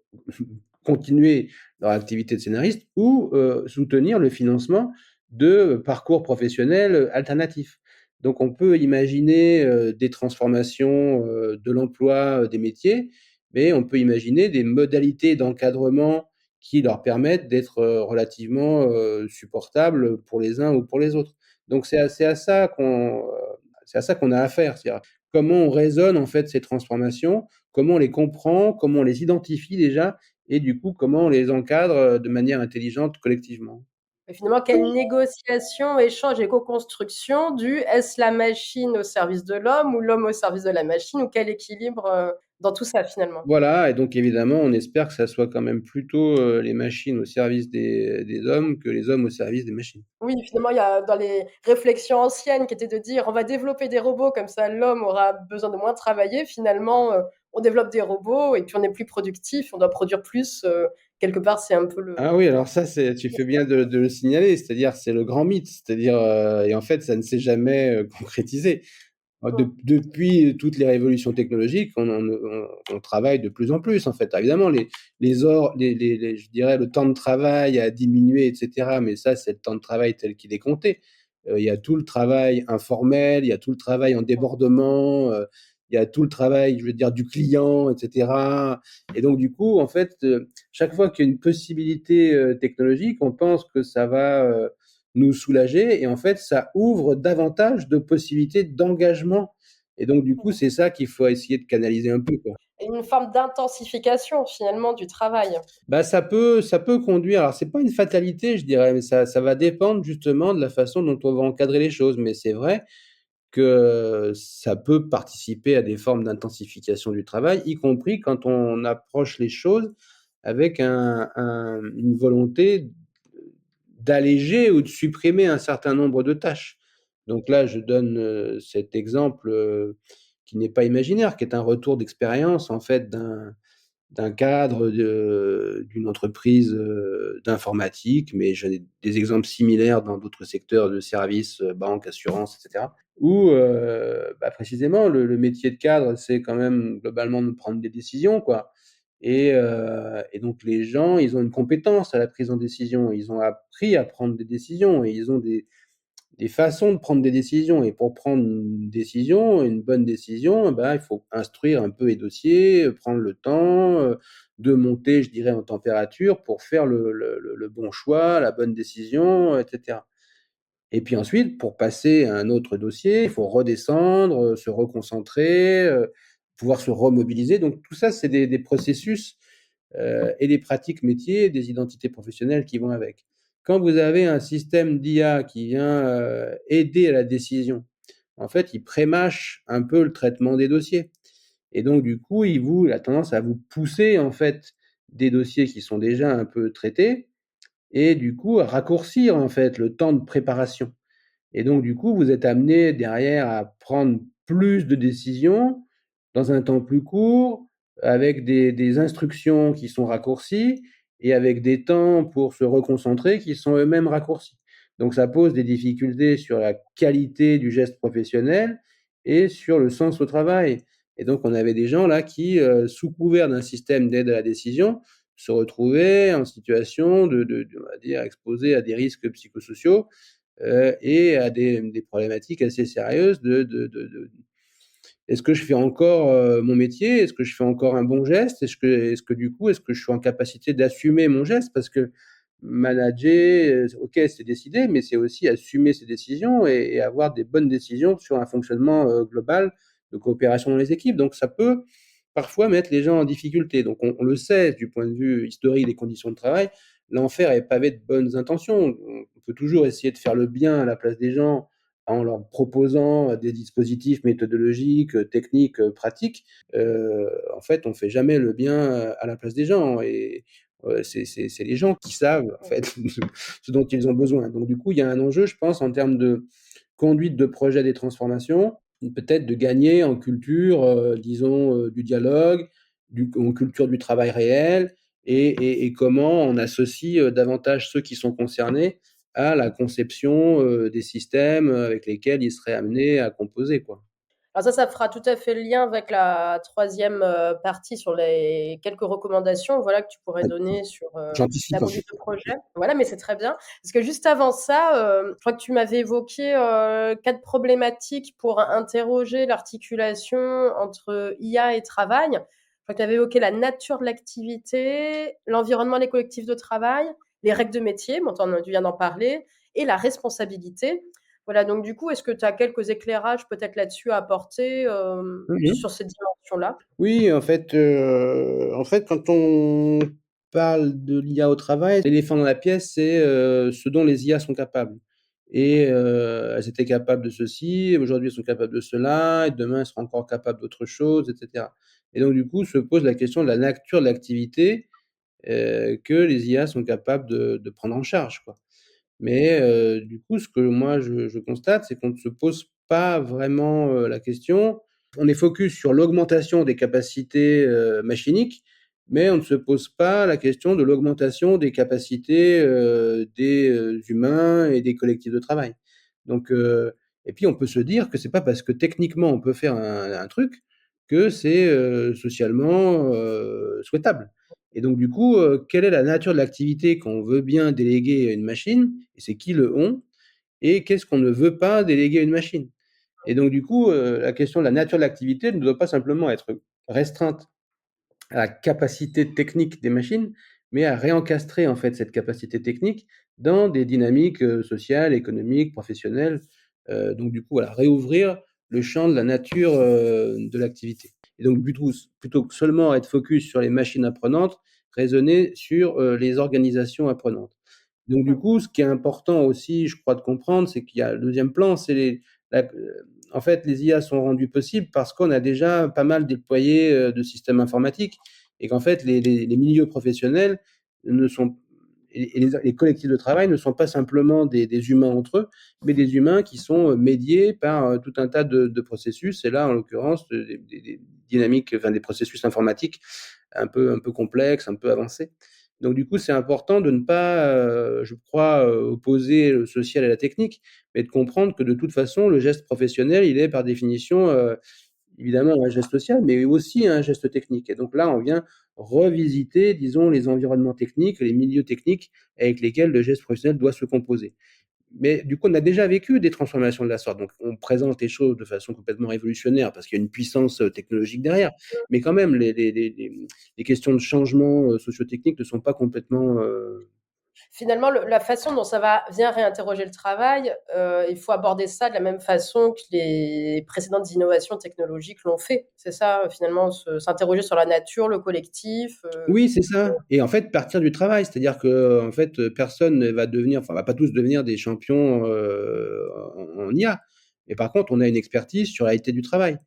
continuer leur activité de scénariste, ou soutenir le financement de parcours professionnels alternatifs. Donc on peut imaginer des transformations de l'emploi des métiers, mais on peut imaginer des modalités d'encadrement qui leur permettent d'être relativement supportables pour les uns ou pour les autres. Donc c'est à ça qu'on a affaire. C'est-à-dire comment on raisonne en fait ces transformations, comment on les comprend, comment on les identifie déjà, et du coup comment on les encadre de manière intelligente collectivement. Et finalement, quelle négociation, échange et co-construction du est-ce la machine au service de l'homme ou l'homme au service de la machine ou quel équilibre dans tout ça finalement. Voilà, et donc évidemment, on espère que ça soit quand même plutôt les machines au service des hommes que les hommes au service des machines. Oui, finalement, il y a dans les réflexions anciennes qui étaient de dire on va développer des robots comme ça, l'homme aura besoin de moins travailler. Finalement, on développe des robots et puis on est plus productif, on doit produire plus. Quelque part, c'est un peu Ah oui, alors ça, tu fais bien de le signaler, c'est-à-dire c'est le grand mythe, c'est-à-dire, et en fait, ça ne s'est jamais concrétisé. Depuis toutes les révolutions technologiques, on travaille de plus en plus, en fait. Évidemment, je dirais, le temps de travail a diminué, etc. Mais ça, c'est le temps de travail tel qu'il est compté. Il y a tout le travail informel, il y a tout le travail en débordement, il y a tout le travail, je veux dire, du client, etc. Et donc, du coup, en fait, chaque fois qu'il y a une possibilité technologique, on pense que ça va nous soulager, et en fait, ça ouvre davantage de possibilités d'engagement. Et donc, du coup, c'est ça qu'il faut essayer de canaliser un peu, quoi. une forme d'intensification finalement du travail. Bah, ça peut conduire, alors c'est pas une fatalité, je dirais, mais ça va dépendre justement de la façon dont on va encadrer les choses. Mais c'est vrai que ça peut participer à des formes d'intensification du travail, y compris quand on approche les choses avec une volonté d'alléger ou de supprimer un certain nombre de tâches. Donc là, je donne cet exemple qui n'est pas imaginaire, qui est un retour d'expérience en fait d'un cadre d'une entreprise d'informatique, mais j'ai des exemples similaires dans d'autres secteurs de services, banque, assurance, etc. Où précisément le métier de cadre, c'est quand même globalement de prendre des décisions, quoi. Et donc les gens, ils ont une compétence à la prise en décision, ils ont appris à prendre des décisions, et ils ont des façons de prendre des décisions. Et pour prendre une décision, une bonne décision, il faut instruire un peu les dossiers, prendre le temps de monter, je dirais, en température pour faire le bon choix, la bonne décision, etc. Et puis ensuite, pour passer à un autre dossier, il faut redescendre, se reconcentrer, pouvoir se remobiliser. Donc tout ça, c'est des processus et des pratiques métiers, des identités professionnelles qui vont avec. Quand vous avez un système d'IA qui vient aider à la décision, en fait, il prémâche un peu le traitement des dossiers. Et donc, du coup, il a tendance à vous pousser, en fait, des dossiers qui sont déjà un peu traités, et du coup, à raccourcir, en fait, le temps de préparation. Et donc, du coup, vous êtes amené derrière à prendre plus de décisions dans un temps plus court, avec des instructions qui sont raccourcies et avec des temps pour se reconcentrer qui sont eux-mêmes raccourcis. Donc, ça pose des difficultés sur la qualité du geste professionnel et sur le sens au travail. Et donc, on avait des gens là qui, sous couvert d'un système d'aide à la décision, se retrouvaient en situation on va dire, exposés à des risques psychosociaux et à des problématiques assez sérieuses est-ce que je fais encore mon métier? Est-ce que je fais encore un bon geste? Est-ce que du coup, est-ce que je suis en capacité d'assumer mon geste? Parce que manager, ok, c'est décider, mais c'est aussi assumer ses décisions et avoir des bonnes décisions sur un fonctionnement global de coopération dans les équipes. Donc ça peut parfois mettre les gens en difficulté. Donc on le sait du point de vue historique des conditions de travail, l'enfer est pavé de bonnes intentions. On peut toujours essayer de faire le bien à la place des gens en leur proposant des dispositifs méthodologiques, techniques, pratiques. En fait, on ne fait jamais le bien à la place des gens. Et c'est les gens qui savent, en fait, ce dont ils ont besoin. Donc, du coup, il y a un enjeu, je pense, en termes de conduite de projet des transformations, peut-être de gagner en culture, disons, du dialogue, en culture du travail réel, et comment on associe davantage ceux qui sont concernés à la conception des systèmes avec lesquels ils seraient amenés à composer, quoi. Alors ça fera tout à fait le lien avec la troisième partie sur les quelques recommandations, voilà, que tu pourrais donner sur la J'anticipe un peu. conduite de projet. Voilà, mais c'est très bien. Parce que juste avant ça, je crois que tu m'avais évoqué quatre problématiques pour interroger l'articulation entre IA et travail. Je crois que tu avais évoqué la nature de l'activité, l'environnement des collectifs de travail, les règles de métier, bon, tu viens d'en parler, et la responsabilité. Voilà, donc du coup, est-ce que tu as quelques éclairages peut-être là-dessus à apporter Mhm. sur ces dimensions-là? Oui, en fait, quand on parle de l'IA au travail, l'éléphant dans la pièce, c'est ce dont les IA sont capables. Et elles étaient capables de ceci, aujourd'hui elles sont capables de cela, et demain elles seront encore capables d'autre chose, etc. Et donc, du coup, se pose la question de la nature de l'activité que les IA sont capables de prendre en charge, quoi. Mais du coup, ce que moi je constate, c'est qu'on ne se pose pas vraiment la question. On est focus sur l'augmentation des capacités machiniques, mais on ne se pose pas la question de l'augmentation des capacités des humains et des collectifs de travail. Donc, et puis on peut se dire que c'est pas parce que techniquement on peut faire un truc que c'est socialement souhaitable. Et donc, du coup, quelle est la nature de l'activité qu'on veut bien déléguer à une machine, et c'est qui le on, et qu'est-ce qu'on ne veut pas déléguer à une machine. Et donc, du coup, la question de la nature de l'activité ne doit pas simplement être restreinte à la capacité technique des machines, mais à réencastrer en fait cette capacité technique dans des dynamiques sociales, économiques, professionnelles. Donc, du coup, voilà, réouvrir le champ de la nature de l'activité. Et donc, plutôt que seulement être focus sur les machines apprenantes, raisonner sur les organisations apprenantes. Donc, du coup, ce qui est important aussi, je crois, de comprendre, c'est qu'il y a le deuxième plan, c'est en fait, les IA sont rendues possibles parce qu'on a déjà pas mal déployé de systèmes informatiques et qu'en fait, les milieux professionnels ne sont et les collectifs de travail ne sont pas simplement des humains entre eux, mais des humains qui sont médiés par tout un tas de processus. Et là, en l'occurrence, des dynamiques, enfin des processus informatiques un peu complexes, un peu avancés. Donc, du coup, c'est important de ne pas, je crois, opposer le social à la technique, mais de comprendre que de toute façon, le geste professionnel, il est par définition, évidemment, un geste social, mais aussi un geste technique. Et donc là, on vient revisiter, disons, les environnements techniques, les milieux techniques avec lesquels le geste professionnel doit se composer. Mais du coup, on a déjà vécu des transformations de la sorte. Donc, on présente les choses de façon complètement révolutionnaire parce qu'il y a une puissance technologique derrière. Mais quand même, les questions de changement socio-technique ne sont pas complètement. Finalement, la façon dont ça vient réinterroger le travail, il faut aborder ça de la même façon que les précédentes innovations technologiques l'ont fait. C'est ça, finalement, s'interroger sur la nature, le collectif. Oui, c'est ça. Et en fait, partir du travail, c'est-à-dire que en fait, personne ne va devenir, enfin, on va pas tous devenir des champions en IA. Mais par contre, on a une expertise sur la réalité du travail,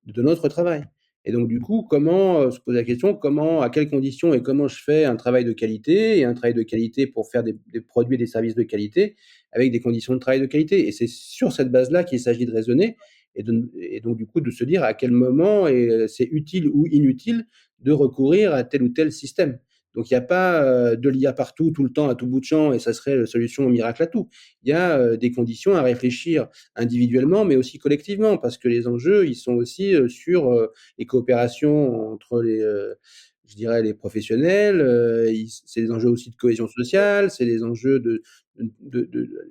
de notre travail. Et donc, du coup, comment se poser la question, comment, à quelles conditions et comment je fais un travail de qualité et un travail de qualité pour faire des produits et des services de qualité avec des conditions de travail de qualité. Et c'est sur cette base-là qu'il s'agit de raisonner et donc, du coup, de se dire à quel moment c'est utile ou inutile de recourir à tel ou tel système. Donc, il n'y a pas de l'IA partout, tout le temps, à tout bout de champ, et ça serait la solution au miracle à tout. Il y a des conditions à réfléchir individuellement, mais aussi collectivement, parce que les enjeux, ils sont aussi sur les coopérations entre je dirais, les professionnels. C'est des enjeux aussi de cohésion sociale, c'est des enjeux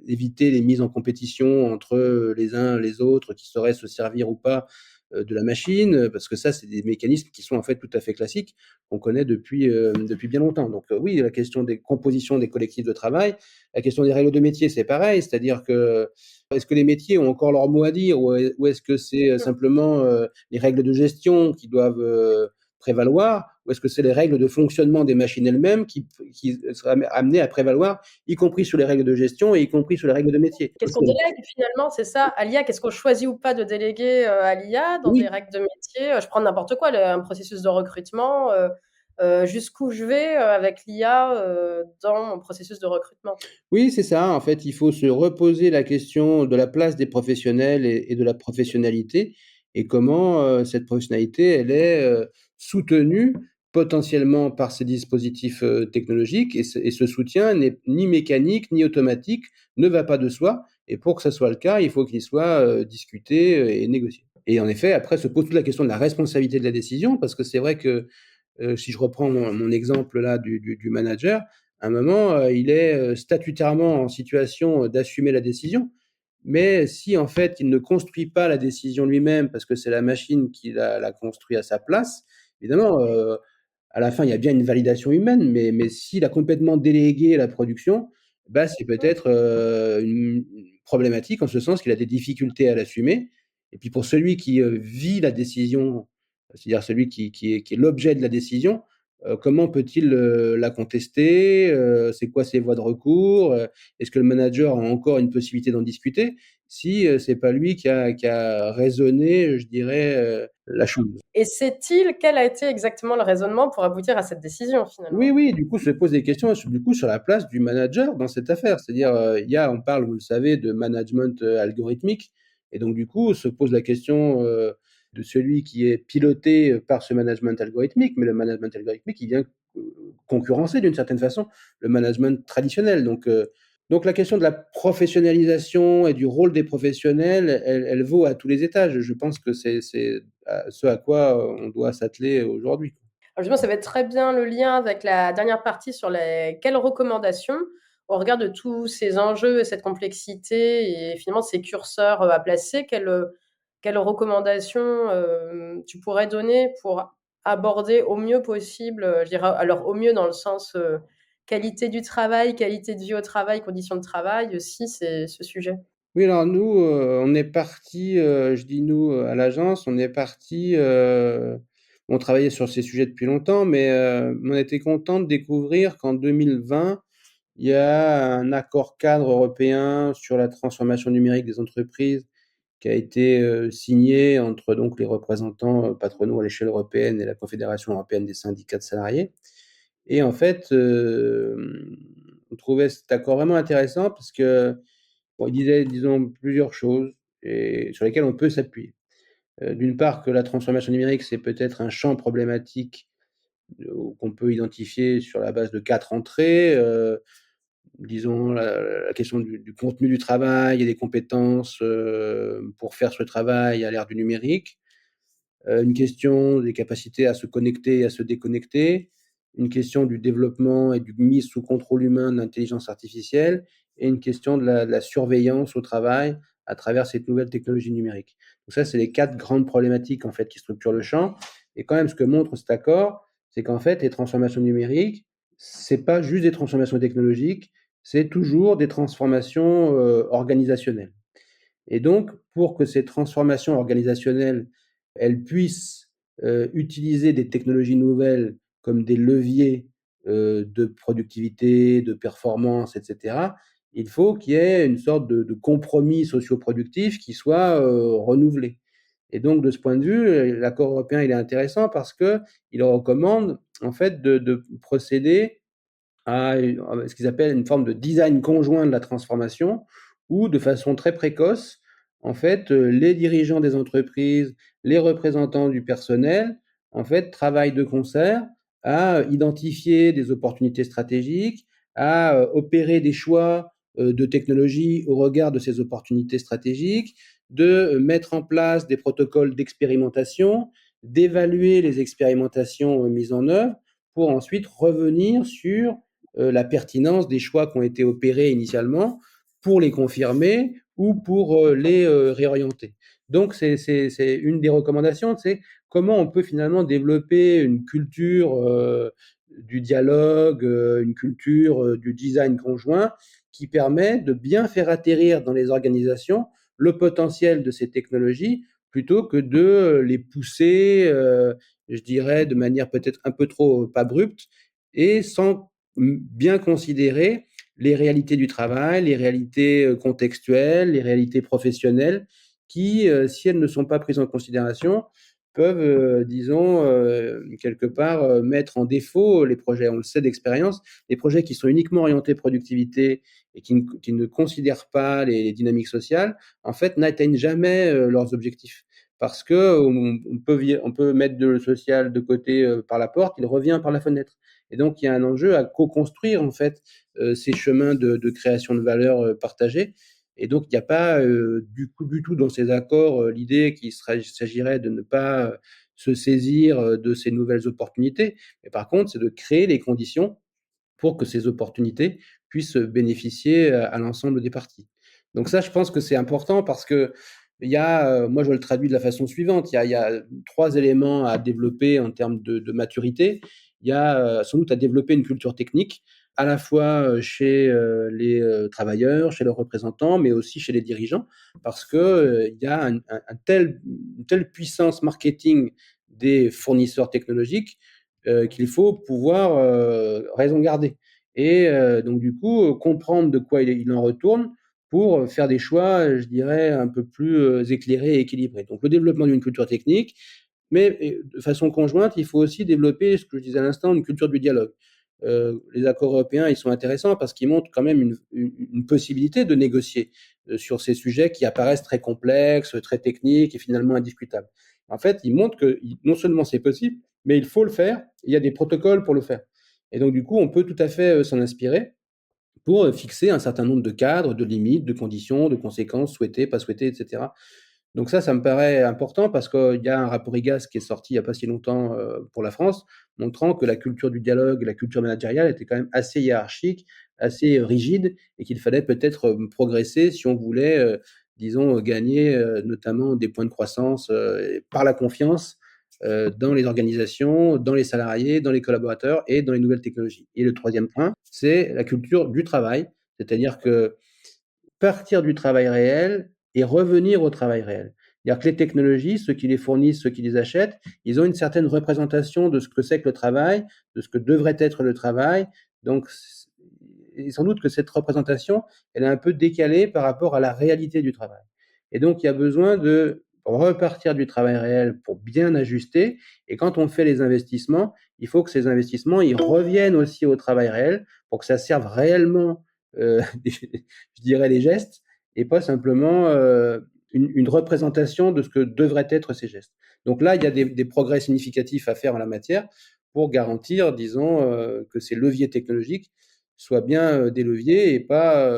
d'éviter les mises en compétition entre les uns et les autres qui sauraient se servir ou pas de la machine, parce que ça, c'est des mécanismes qui sont en fait tout à fait classiques, qu'on connaît depuis bien longtemps. Donc oui, la question des compositions des collectifs de travail, la question des règles de métier, c'est pareil, c'est-à-dire que est-ce que les métiers ont encore leur mot à dire ou est-ce que c'est simplement les règles de gestion qui doivent prévaloir ou est-ce que c'est les règles de fonctionnement des machines elles-mêmes qui seraient amenées à prévaloir, y compris sur les règles de gestion et y compris sur les règles de métier. Qu'est-ce qu'on délègue finalement, c'est ça, à l'IA? Qu'est-ce qu'on choisit ou pas de déléguer à l'IA dans des Oui, règles de métier? Je prends n'importe quoi, un processus de recrutement. Jusqu'où je vais avec l'IA dans mon processus de recrutement? oui, c'est ça. En fait, il faut se reposer la question de la place des professionnels et de la professionnalité et comment cette professionnalité, elle est soutenue potentiellement par ces dispositifs technologiques et ce soutien n'est ni mécanique ni automatique, ne va pas de soi. Et pour que ça soit le cas, il faut qu'il soit discuté et négocié. Et en effet, après se pose toute la question de la responsabilité de la décision, parce que c'est vrai que si je reprends mon exemple là du manager, à un moment, il est statutairement en situation d'assumer la décision. Mais si en fait il ne construit pas la décision lui-même parce que c'est la machine qui l'a construit à sa place, évidemment, à la fin, il y a bien une validation humaine, mais s'il a complètement délégué la production, bah, c'est peut-être une problématique en ce sens qu'il a des difficultés à l'assumer. Et puis pour celui qui vit la décision, c'est-à-dire celui qui est l'objet de la décision, comment peut-il la contester? C'est quoi ses voies de recours? Est-ce que le manager a encore une possibilité d'en discuter? Si c'est pas lui qui a raisonné, je dirais, la chose. Et sait-il quel a été exactement le raisonnement pour aboutir à cette décision Oui, finalement? oui, du coup, se pose des questions du coup sur la place du manager dans cette affaire. C'est-à-dire, on parle, vous le savez, de management algorithmique, et donc du coup, se pose la question de celui qui est piloté par ce management algorithmique, mais le management algorithmique, il vient concurrencer d'une certaine façon le management traditionnel. Donc la question de la professionnalisation et du rôle des professionnels, elle vaut à tous les étages. Je pense que c'est ce à quoi on doit s'atteler aujourd'hui. Alors justement, ça va être très bien le lien avec la dernière partie sur quelles recommandations, au regard de tous ces enjeux et cette complexité et finalement ces curseurs à placer, quelles recommandations tu pourrais donner pour aborder au mieux possible, je dirais, alors au mieux dans le sens qualité du travail, qualité de vie au travail, conditions de travail aussi, c'est ce sujet. Oui, alors nous, on est parti, je dis nous, à l'agence, on est parti, on travaillait sur ces sujets depuis longtemps, mais on était content de découvrir qu'en 2020, il y a un accord cadre européen sur la transformation numérique des entreprises qui a été signé entre donc les représentants patronaux à l'échelle européenne et la Confédération européenne des syndicats de salariés. Et en fait, on trouvait cet accord vraiment intéressant parce que bon, il disait, disons, plusieurs choses et sur lesquelles on peut s'appuyer. D'une part, que la transformation numérique, c'est peut-être un champ problématique qu'on peut identifier sur la base de 4 entrées. Disons, la question du contenu du travail et des compétences pour faire ce travail à l'ère du numérique. Une question des capacités à se connecter et à se déconnecter, une question du développement et du mise sous contrôle humain de l'intelligence artificielle, et une question de la surveillance au travail à travers cette nouvelle technologie numérique. Donc ça, c'est les 4 grandes problématiques en fait qui structurent le champ. Et quand même, ce que montre cet accord, c'est qu'en fait, les transformations numériques, c'est pas juste des transformations technologiques, c'est toujours des transformations organisationnelles. Et donc, pour que ces transformations organisationnelles, elles puissent utiliser des technologies nouvelles comme des leviers de productivité, de performance, etc., il faut qu'il y ait une sorte de compromis socioproductif qui soit renouvelé. Et donc, de ce point de vue, l'accord européen, il est intéressant parce qu'il recommande, en fait, de procéder à ce qu'ils appellent une forme de design conjoint de la transformation, où de façon très précoce, en fait, les dirigeants des entreprises, les représentants du personnel, en fait, travaillent de concert à identifier des opportunités stratégiques, à opérer des choix de technologie au regard de ces opportunités stratégiques, de mettre en place des protocoles d'expérimentation, d'évaluer les expérimentations mises en œuvre pour ensuite revenir sur la pertinence des choix qui ont été opérés initialement pour les confirmer ou pour les réorienter. Donc, c'est une des recommandations, c'est comment on peut finalement développer une culture du dialogue, une culture du design conjoint qui permet de bien faire atterrir dans les organisations le potentiel de ces technologies plutôt que de les pousser, je dirais, de manière peut-être un peu trop abrupte et sans bien considérer les réalités du travail, les réalités contextuelles, les réalités professionnelles, qui, si elles ne sont pas prises en considération, peuvent, disons, quelque part, mettre en défaut les projets. On le sait d'expérience, les projets qui sont uniquement orientés productivité et qui ne considèrent pas les dynamiques sociales, en fait, n'atteignent jamais leurs objectifs. Parce que on peut mettre le social de côté par la porte, il revient par la fenêtre. Et donc, il y a un enjeu à co-construire, en fait, ces chemins de création de valeur partagée. Et donc, il n'y a pas du tout dans ces accords l'idée qu'il s'agirait de ne pas se saisir de ces nouvelles opportunités. Mais par contre, c'est de créer les conditions pour que ces opportunités puissent bénéficier à l'ensemble des parties. Donc ça, je pense que c'est important parce que moi je le traduis de la façon suivante, il y a 3 éléments à développer en termes de maturité. Il y a sans doute à développer une culture technique, à la fois chez les travailleurs, chez leurs représentants, mais aussi chez les dirigeants, parce que il y a une telle puissance marketing des fournisseurs technologiques qu'il faut pouvoir raison garder. Et donc du coup, comprendre de quoi il en retourne pour faire des choix, je dirais, un peu plus éclairés et équilibrés. Donc le développement d'une culture technique, mais de façon conjointe, il faut aussi développer, ce que je disais à l'instant, une culture du dialogue. Les accords européens, ils sont intéressants parce qu'ils montrent quand même une possibilité de négocier sur ces sujets qui apparaissent très complexes, très techniques et finalement indiscutables. En fait, ils montrent que non seulement c'est possible, mais il faut le faire. Il y a des protocoles pour le faire. Et donc, du coup, on peut tout à fait s'en inspirer pour fixer un certain nombre de cadres, de limites, de conditions, de conséquences souhaitées, pas souhaitées, etc. Donc ça me paraît important parce qu'il y a un rapport IGAS qui est sorti il n'y a pas si longtemps pour la France, montrant que la culture du dialogue, la culture managériale était quand même assez hiérarchique, assez rigide, et qu'il fallait peut-être progresser si on voulait, disons, gagner notamment des points de croissance par la confiance dans les organisations, dans les salariés, dans les collaborateurs et dans les nouvelles technologies. Et le troisième point, c'est la culture du travail, c'est-à-dire que partir du travail réel et revenir au travail réel. C'est-à-dire que les technologies, ceux qui les fournissent, ceux qui les achètent, ils ont une certaine représentation de ce que c'est que le travail, de ce que devrait être le travail. Donc, et sans doute que cette représentation, elle est un peu décalée par rapport à la réalité du travail. Et donc, il y a besoin de repartir du travail réel pour bien ajuster. Et quand on fait les investissements, il faut que ces investissements, ils reviennent aussi au travail réel pour que ça serve réellement je dirais, les gestes, et pas simplement une représentation de ce que devraient être ces gestes. Donc là, il y a des progrès significatifs à faire en la matière pour garantir, disons, que ces leviers technologiques soient bien des leviers et pas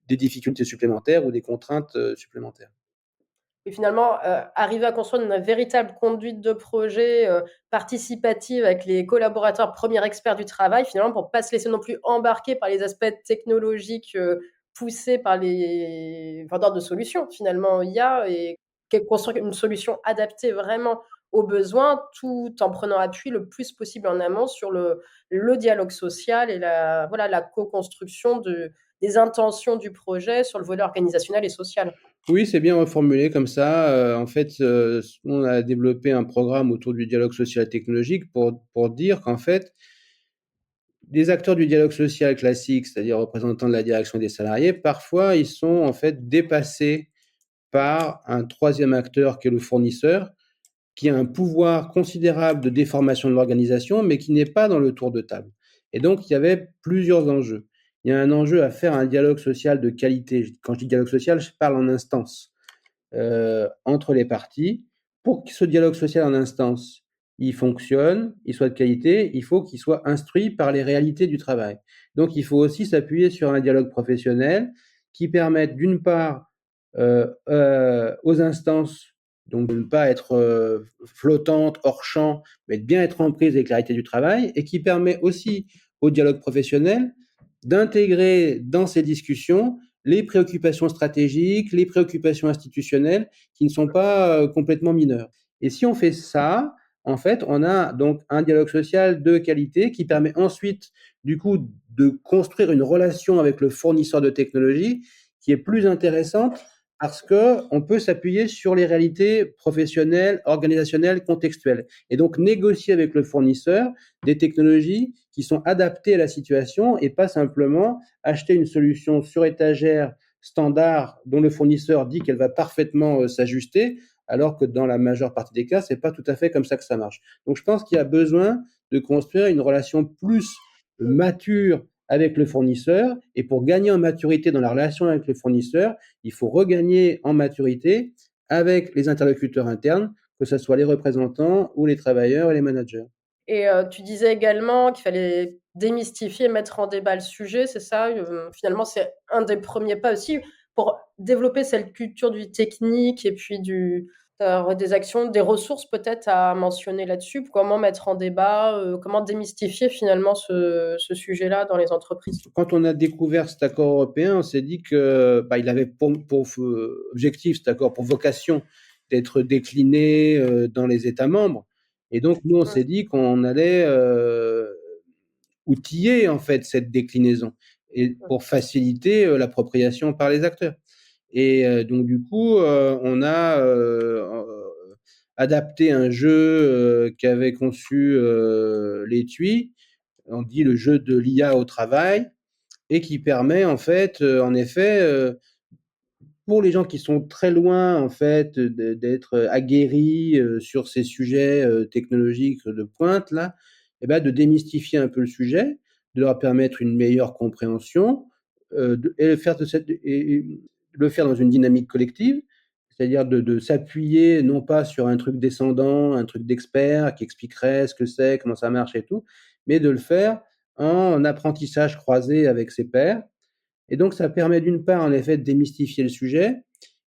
des difficultés supplémentaires ou des contraintes supplémentaires. Et finalement, arriver à construire une véritable conduite de projet participative avec les collaborateurs premiers experts du travail, finalement, pour ne pas se laisser non plus embarquer par les aspects technologiques poussés par les vendeurs de solutions, finalement, IA, et construire une solution adaptée vraiment aux besoins, tout en prenant appui le plus possible en amont sur le dialogue social et la co-construction des intentions du projet sur le volet organisationnel et social. Oui, c'est bien reformulé comme ça. En fait, on a développé un programme autour du dialogue social et technologique pour dire qu'en fait, les acteurs du dialogue social classique, c'est-à-dire représentants de la direction des salariés, parfois, ils sont en fait dépassés par un troisième acteur qui est le fournisseur, qui a un pouvoir considérable de déformation de l'organisation, mais qui n'est pas dans le tour de table. Et donc, il y avait plusieurs enjeux. Il y a un enjeu à faire un dialogue social de qualité. Quand je dis dialogue social, je parle en instance entre les parties. Pour que ce dialogue social en instance, il fonctionne, il soit de qualité, il faut qu'il soit instruit par les réalités du travail. Donc, il faut aussi s'appuyer sur un dialogue professionnel qui permette, d'une part, aux instances donc de ne pas être flottante, hors champ, mais de bien être en prise avec la réalité du travail, et qui permet aussi au dialogue professionnel d'intégrer dans ces discussions les préoccupations stratégiques, les préoccupations institutionnelles qui ne sont pas complètement mineures. Et si on fait ça, en fait, on a donc un dialogue social de qualité qui permet ensuite, du coup, de construire une relation avec le fournisseur de technologie qui est plus intéressante parce qu'on peut s'appuyer sur les réalités professionnelles, organisationnelles, contextuelles. Et donc négocier avec le fournisseur des technologies qui sont adaptées à la situation et pas simplement acheter une solution sur étagère standard dont le fournisseur dit qu'elle va parfaitement s'ajuster, alors que dans la majeure partie des cas, c'est pas tout à fait comme ça que ça marche. Donc je pense qu'il y a besoin de construire une relation plus mature avec le fournisseur, et pour gagner en maturité dans la relation avec le fournisseur, il faut regagner en maturité avec les interlocuteurs internes, que ce soit les représentants ou les travailleurs et les managers. Et tu disais également qu'il fallait démystifier, mettre en débat le sujet, c'est ça? Finalement, c'est un des premiers pas aussi pour développer cette culture du technique et puis des actions, des ressources peut-être à mentionner là-dessus. Comment mettre en débat, comment démystifier finalement ce sujet-là dans les entreprises? Quand on a découvert cet accord européen, on s'est dit que il avait pour objectif, cet accord, pour vocation d'être décliné dans les États membres. Et donc, nous, on s'est dit qu'on allait outiller en fait cette déclinaison et pour faciliter l'appropriation par les acteurs. Et donc du coup, on a adapté un jeu qu'avait conçu l'Étui. On dit le jeu de l'IA au travail, et qui permet en fait, en effet, pour les gens qui sont très loin en fait d'être aguerris sur ces sujets technologiques de pointe là, et ben de démystifier un peu le sujet, de leur permettre une meilleure compréhension et le faire dans une dynamique collective, c'est-à-dire de s'appuyer non pas sur un truc descendant, un truc d'expert qui expliquerait ce que c'est, comment ça marche et tout, mais de le faire en apprentissage croisé avec ses pairs. Et donc, ça permet d'une part, en effet, de démystifier le sujet,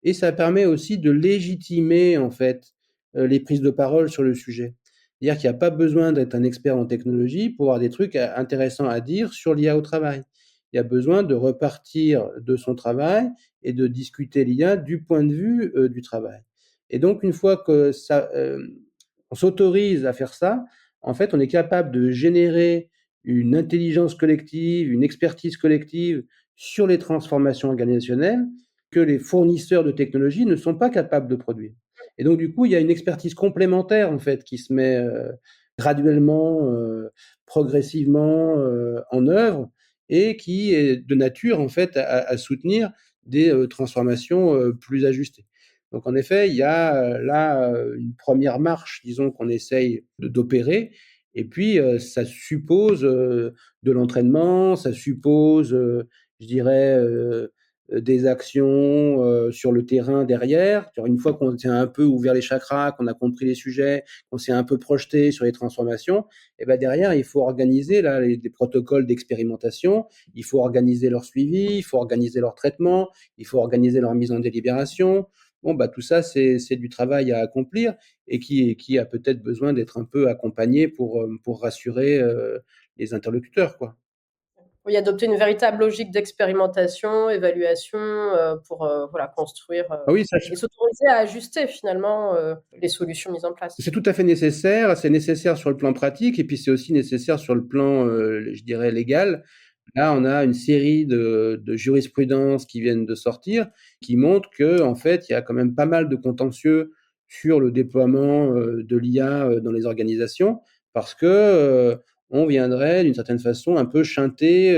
et ça permet aussi de légitimer, en fait, les prises de parole sur le sujet. C'est-à-dire qu'il n'y a pas besoin d'être un expert en technologie pour avoir des trucs intéressants à dire sur l'IA au travail. Il y a besoin de repartir de son travail et de discuter l'IA du point de vue du travail. Et donc, une fois que ça, on s'autorise à faire ça, en fait, on est capable de générer une intelligence collective, une expertise collective sur les transformations organisationnelles que les fournisseurs de technologies ne sont pas capables de produire. Et donc, du coup, il y a une expertise complémentaire, en fait, qui se met graduellement, progressivement en œuvre, et qui est de nature, en fait, à soutenir des transformations plus ajustées. Donc, en effet, il y a là une première marche, disons, qu'on essaye d'opérer. Et puis, ça suppose de l'entraînement, ça suppose, je dirais, des actions sur le terrain derrière. Une fois qu'on s'est un peu ouvert les chakras, qu'on a compris les sujets, qu'on s'est un peu projeté sur les transformations, et ben derrière, il faut organiser là, des protocoles d'expérimentation, il faut organiser leur suivi, il faut organiser leur traitement, il faut organiser leur mise en délibération. Bon, bah, tout ça, c'est du travail à accomplir, et qui a peut-être besoin d'être un peu accompagné pour rassurer les interlocuteurs, quoi. Oui, adopter une véritable logique d'expérimentation, évaluation, pour voilà, construire Ah oui, ça, et s'autoriser à ajuster finalement les solutions mises en place. c'est tout à fait nécessaire. C'est nécessaire sur le plan pratique, et puis c'est aussi nécessaire sur le plan, je dirais, légal. Là, on a une série de jurisprudences qui viennent de sortir, qui montrent que, en fait, il y a quand même pas mal de contentieux sur le déploiement de l'IA dans les organisations, parce que on viendrait, d'une certaine façon, un peu chanter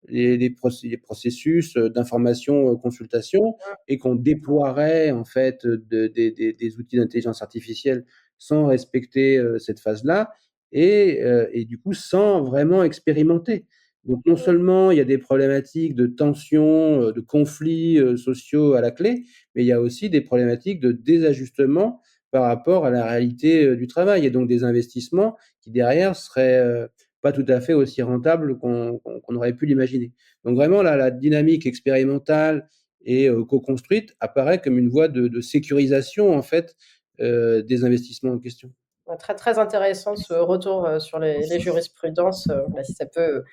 les processus d'information consultation, et qu'on déploierait en fait des outils d'intelligence artificielle sans respecter cette phase-là, et du coup sans vraiment expérimenter. Donc non seulement il y a des problématiques de tensions, de conflits sociaux à la clé, mais il y a aussi des problématiques de désajustement par rapport à la réalité du travail, et donc des investissements qui derrière seraient pas tout à fait aussi rentables qu'on aurait pu l'imaginer. Donc vraiment la dynamique expérimentale et co-construite apparaît comme une voie de sécurisation en fait des investissements en question. Très, très intéressant ce retour sur les jurisprudences, si ça peut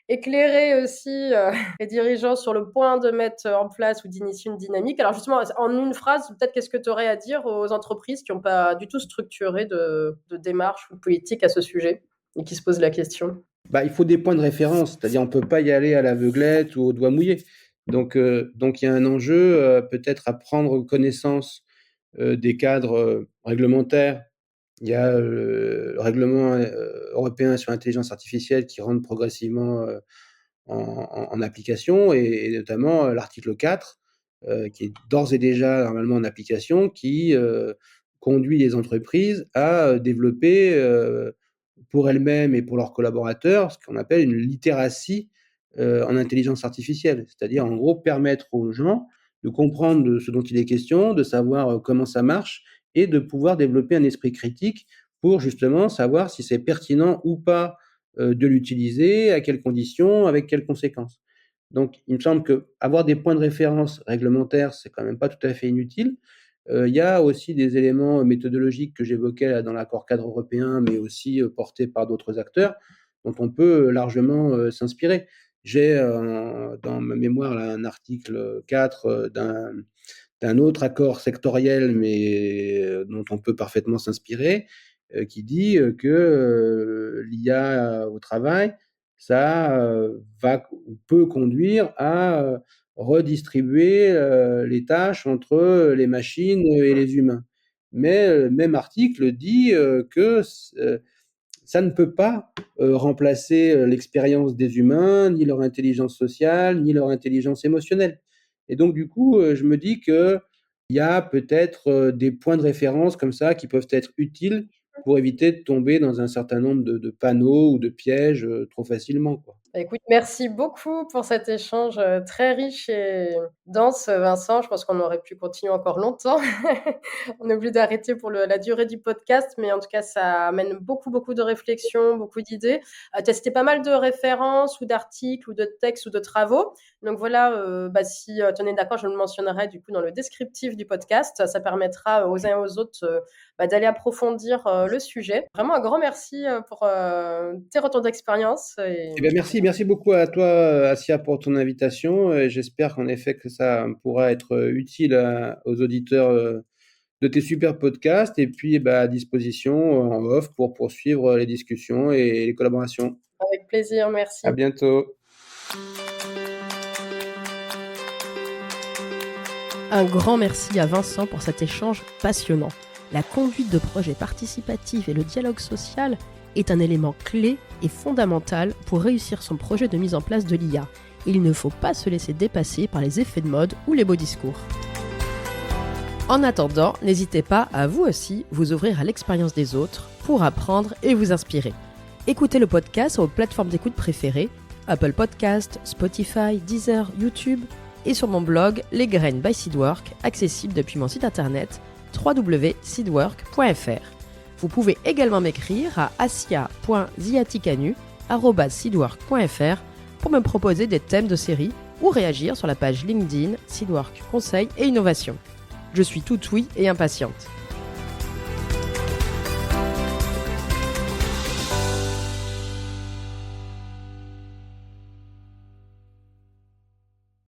éclairer aussi les dirigeants sur le point de mettre en place ou d'initier une dynamique. Alors justement, en une phrase, peut-être qu'est-ce que tu aurais à dire aux entreprises qui n'ont pas du tout structuré de démarche ou de politique à ce sujet et qui se posent la question? Bah, il faut des points de référence, c'est-à-dire on ne peut pas y aller à l'aveuglette ou au doigt mouillé. Donc il y a un enjeu peut-être à prendre connaissance des cadres réglementaires. Il y a le règlement européen sur l'intelligence artificielle qui rentre progressivement en application, et notamment l'article 4, qui est d'ores et déjà normalement en application, qui conduit les entreprises à développer pour elles-mêmes et pour leurs collaborateurs ce qu'on appelle une littératie en intelligence artificielle, c'est-à-dire en gros permettre aux gens de comprendre de ce dont il est question, de savoir comment ça marche, et de pouvoir développer un esprit critique pour justement savoir si c'est pertinent ou pas de l'utiliser, à quelles conditions, avec quelles conséquences. Donc, il me semble qu'avoir des points de référence réglementaires, c'est quand même pas tout à fait inutile. Il y a aussi des éléments méthodologiques que j'évoquais dans l'accord cadre européen, mais aussi portés par d'autres acteurs, dont on peut largement s'inspirer. J'ai dans ma mémoire là, un article 4 d'un autre accord sectoriel, mais dont on peut parfaitement s'inspirer, qui dit que l'IA au travail, ça va ou peut conduire à redistribuer les tâches entre les machines et les humains. Mais le même article dit que ça ne peut pas remplacer l'expérience des humains, ni leur intelligence sociale, ni leur intelligence émotionnelle. Et donc, du coup, je me dis qu'il y a peut-être des points de référence comme ça qui peuvent être utiles pour éviter de tomber dans un certain nombre de panneaux ou de pièges trop facilement, quoi. Écoute, merci beaucoup pour cet échange, très riche et dense, Vincent. Je pense qu'on aurait pu continuer encore longtemps. On est obligé d'arrêter pour la durée du podcast, mais en tout cas, ça amène beaucoup, beaucoup de réflexions, beaucoup d'idées. Tu as cité pas mal de références ou d'articles ou de textes ou de travaux. Donc voilà, si tu en es d'accord, je le mentionnerai du coup dans le descriptif du podcast. Ça permettra aux uns et aux autres d'aller approfondir le sujet. Vraiment un grand merci pour tes retours d'expérience. Eh bien, merci beaucoup à toi, Assia, pour ton invitation. Et j'espère qu'en effet que ça pourra être utile aux auditeurs de tes super podcasts. Et puis, à disposition en off pour poursuivre les discussions et les collaborations. Avec plaisir, merci. À bientôt. Un grand merci à Vincent pour cet échange passionnant. La conduite de projets participatifs et le dialogue social est un élément clé et fondamental pour réussir son projet de mise en place de l'IA. Il ne faut pas se laisser dépasser par les effets de mode ou les beaux discours. En attendant, n'hésitez pas à vous aussi vous ouvrir à l'expérience des autres pour apprendre et vous inspirer. Écoutez le podcast aux plateformes d'écoute préférées, Apple Podcasts, Spotify, Deezer, YouTube et sur mon blog Les Graines by Seedwork, accessible depuis mon site internet www.seedwork.fr. Vous pouvez également m'écrire à asia.ziaticanu@seedwork.fr pour me proposer des thèmes de série ou réagir sur la page LinkedIn Seedwork Conseil et Innovation. Je suis toute oui et impatiente.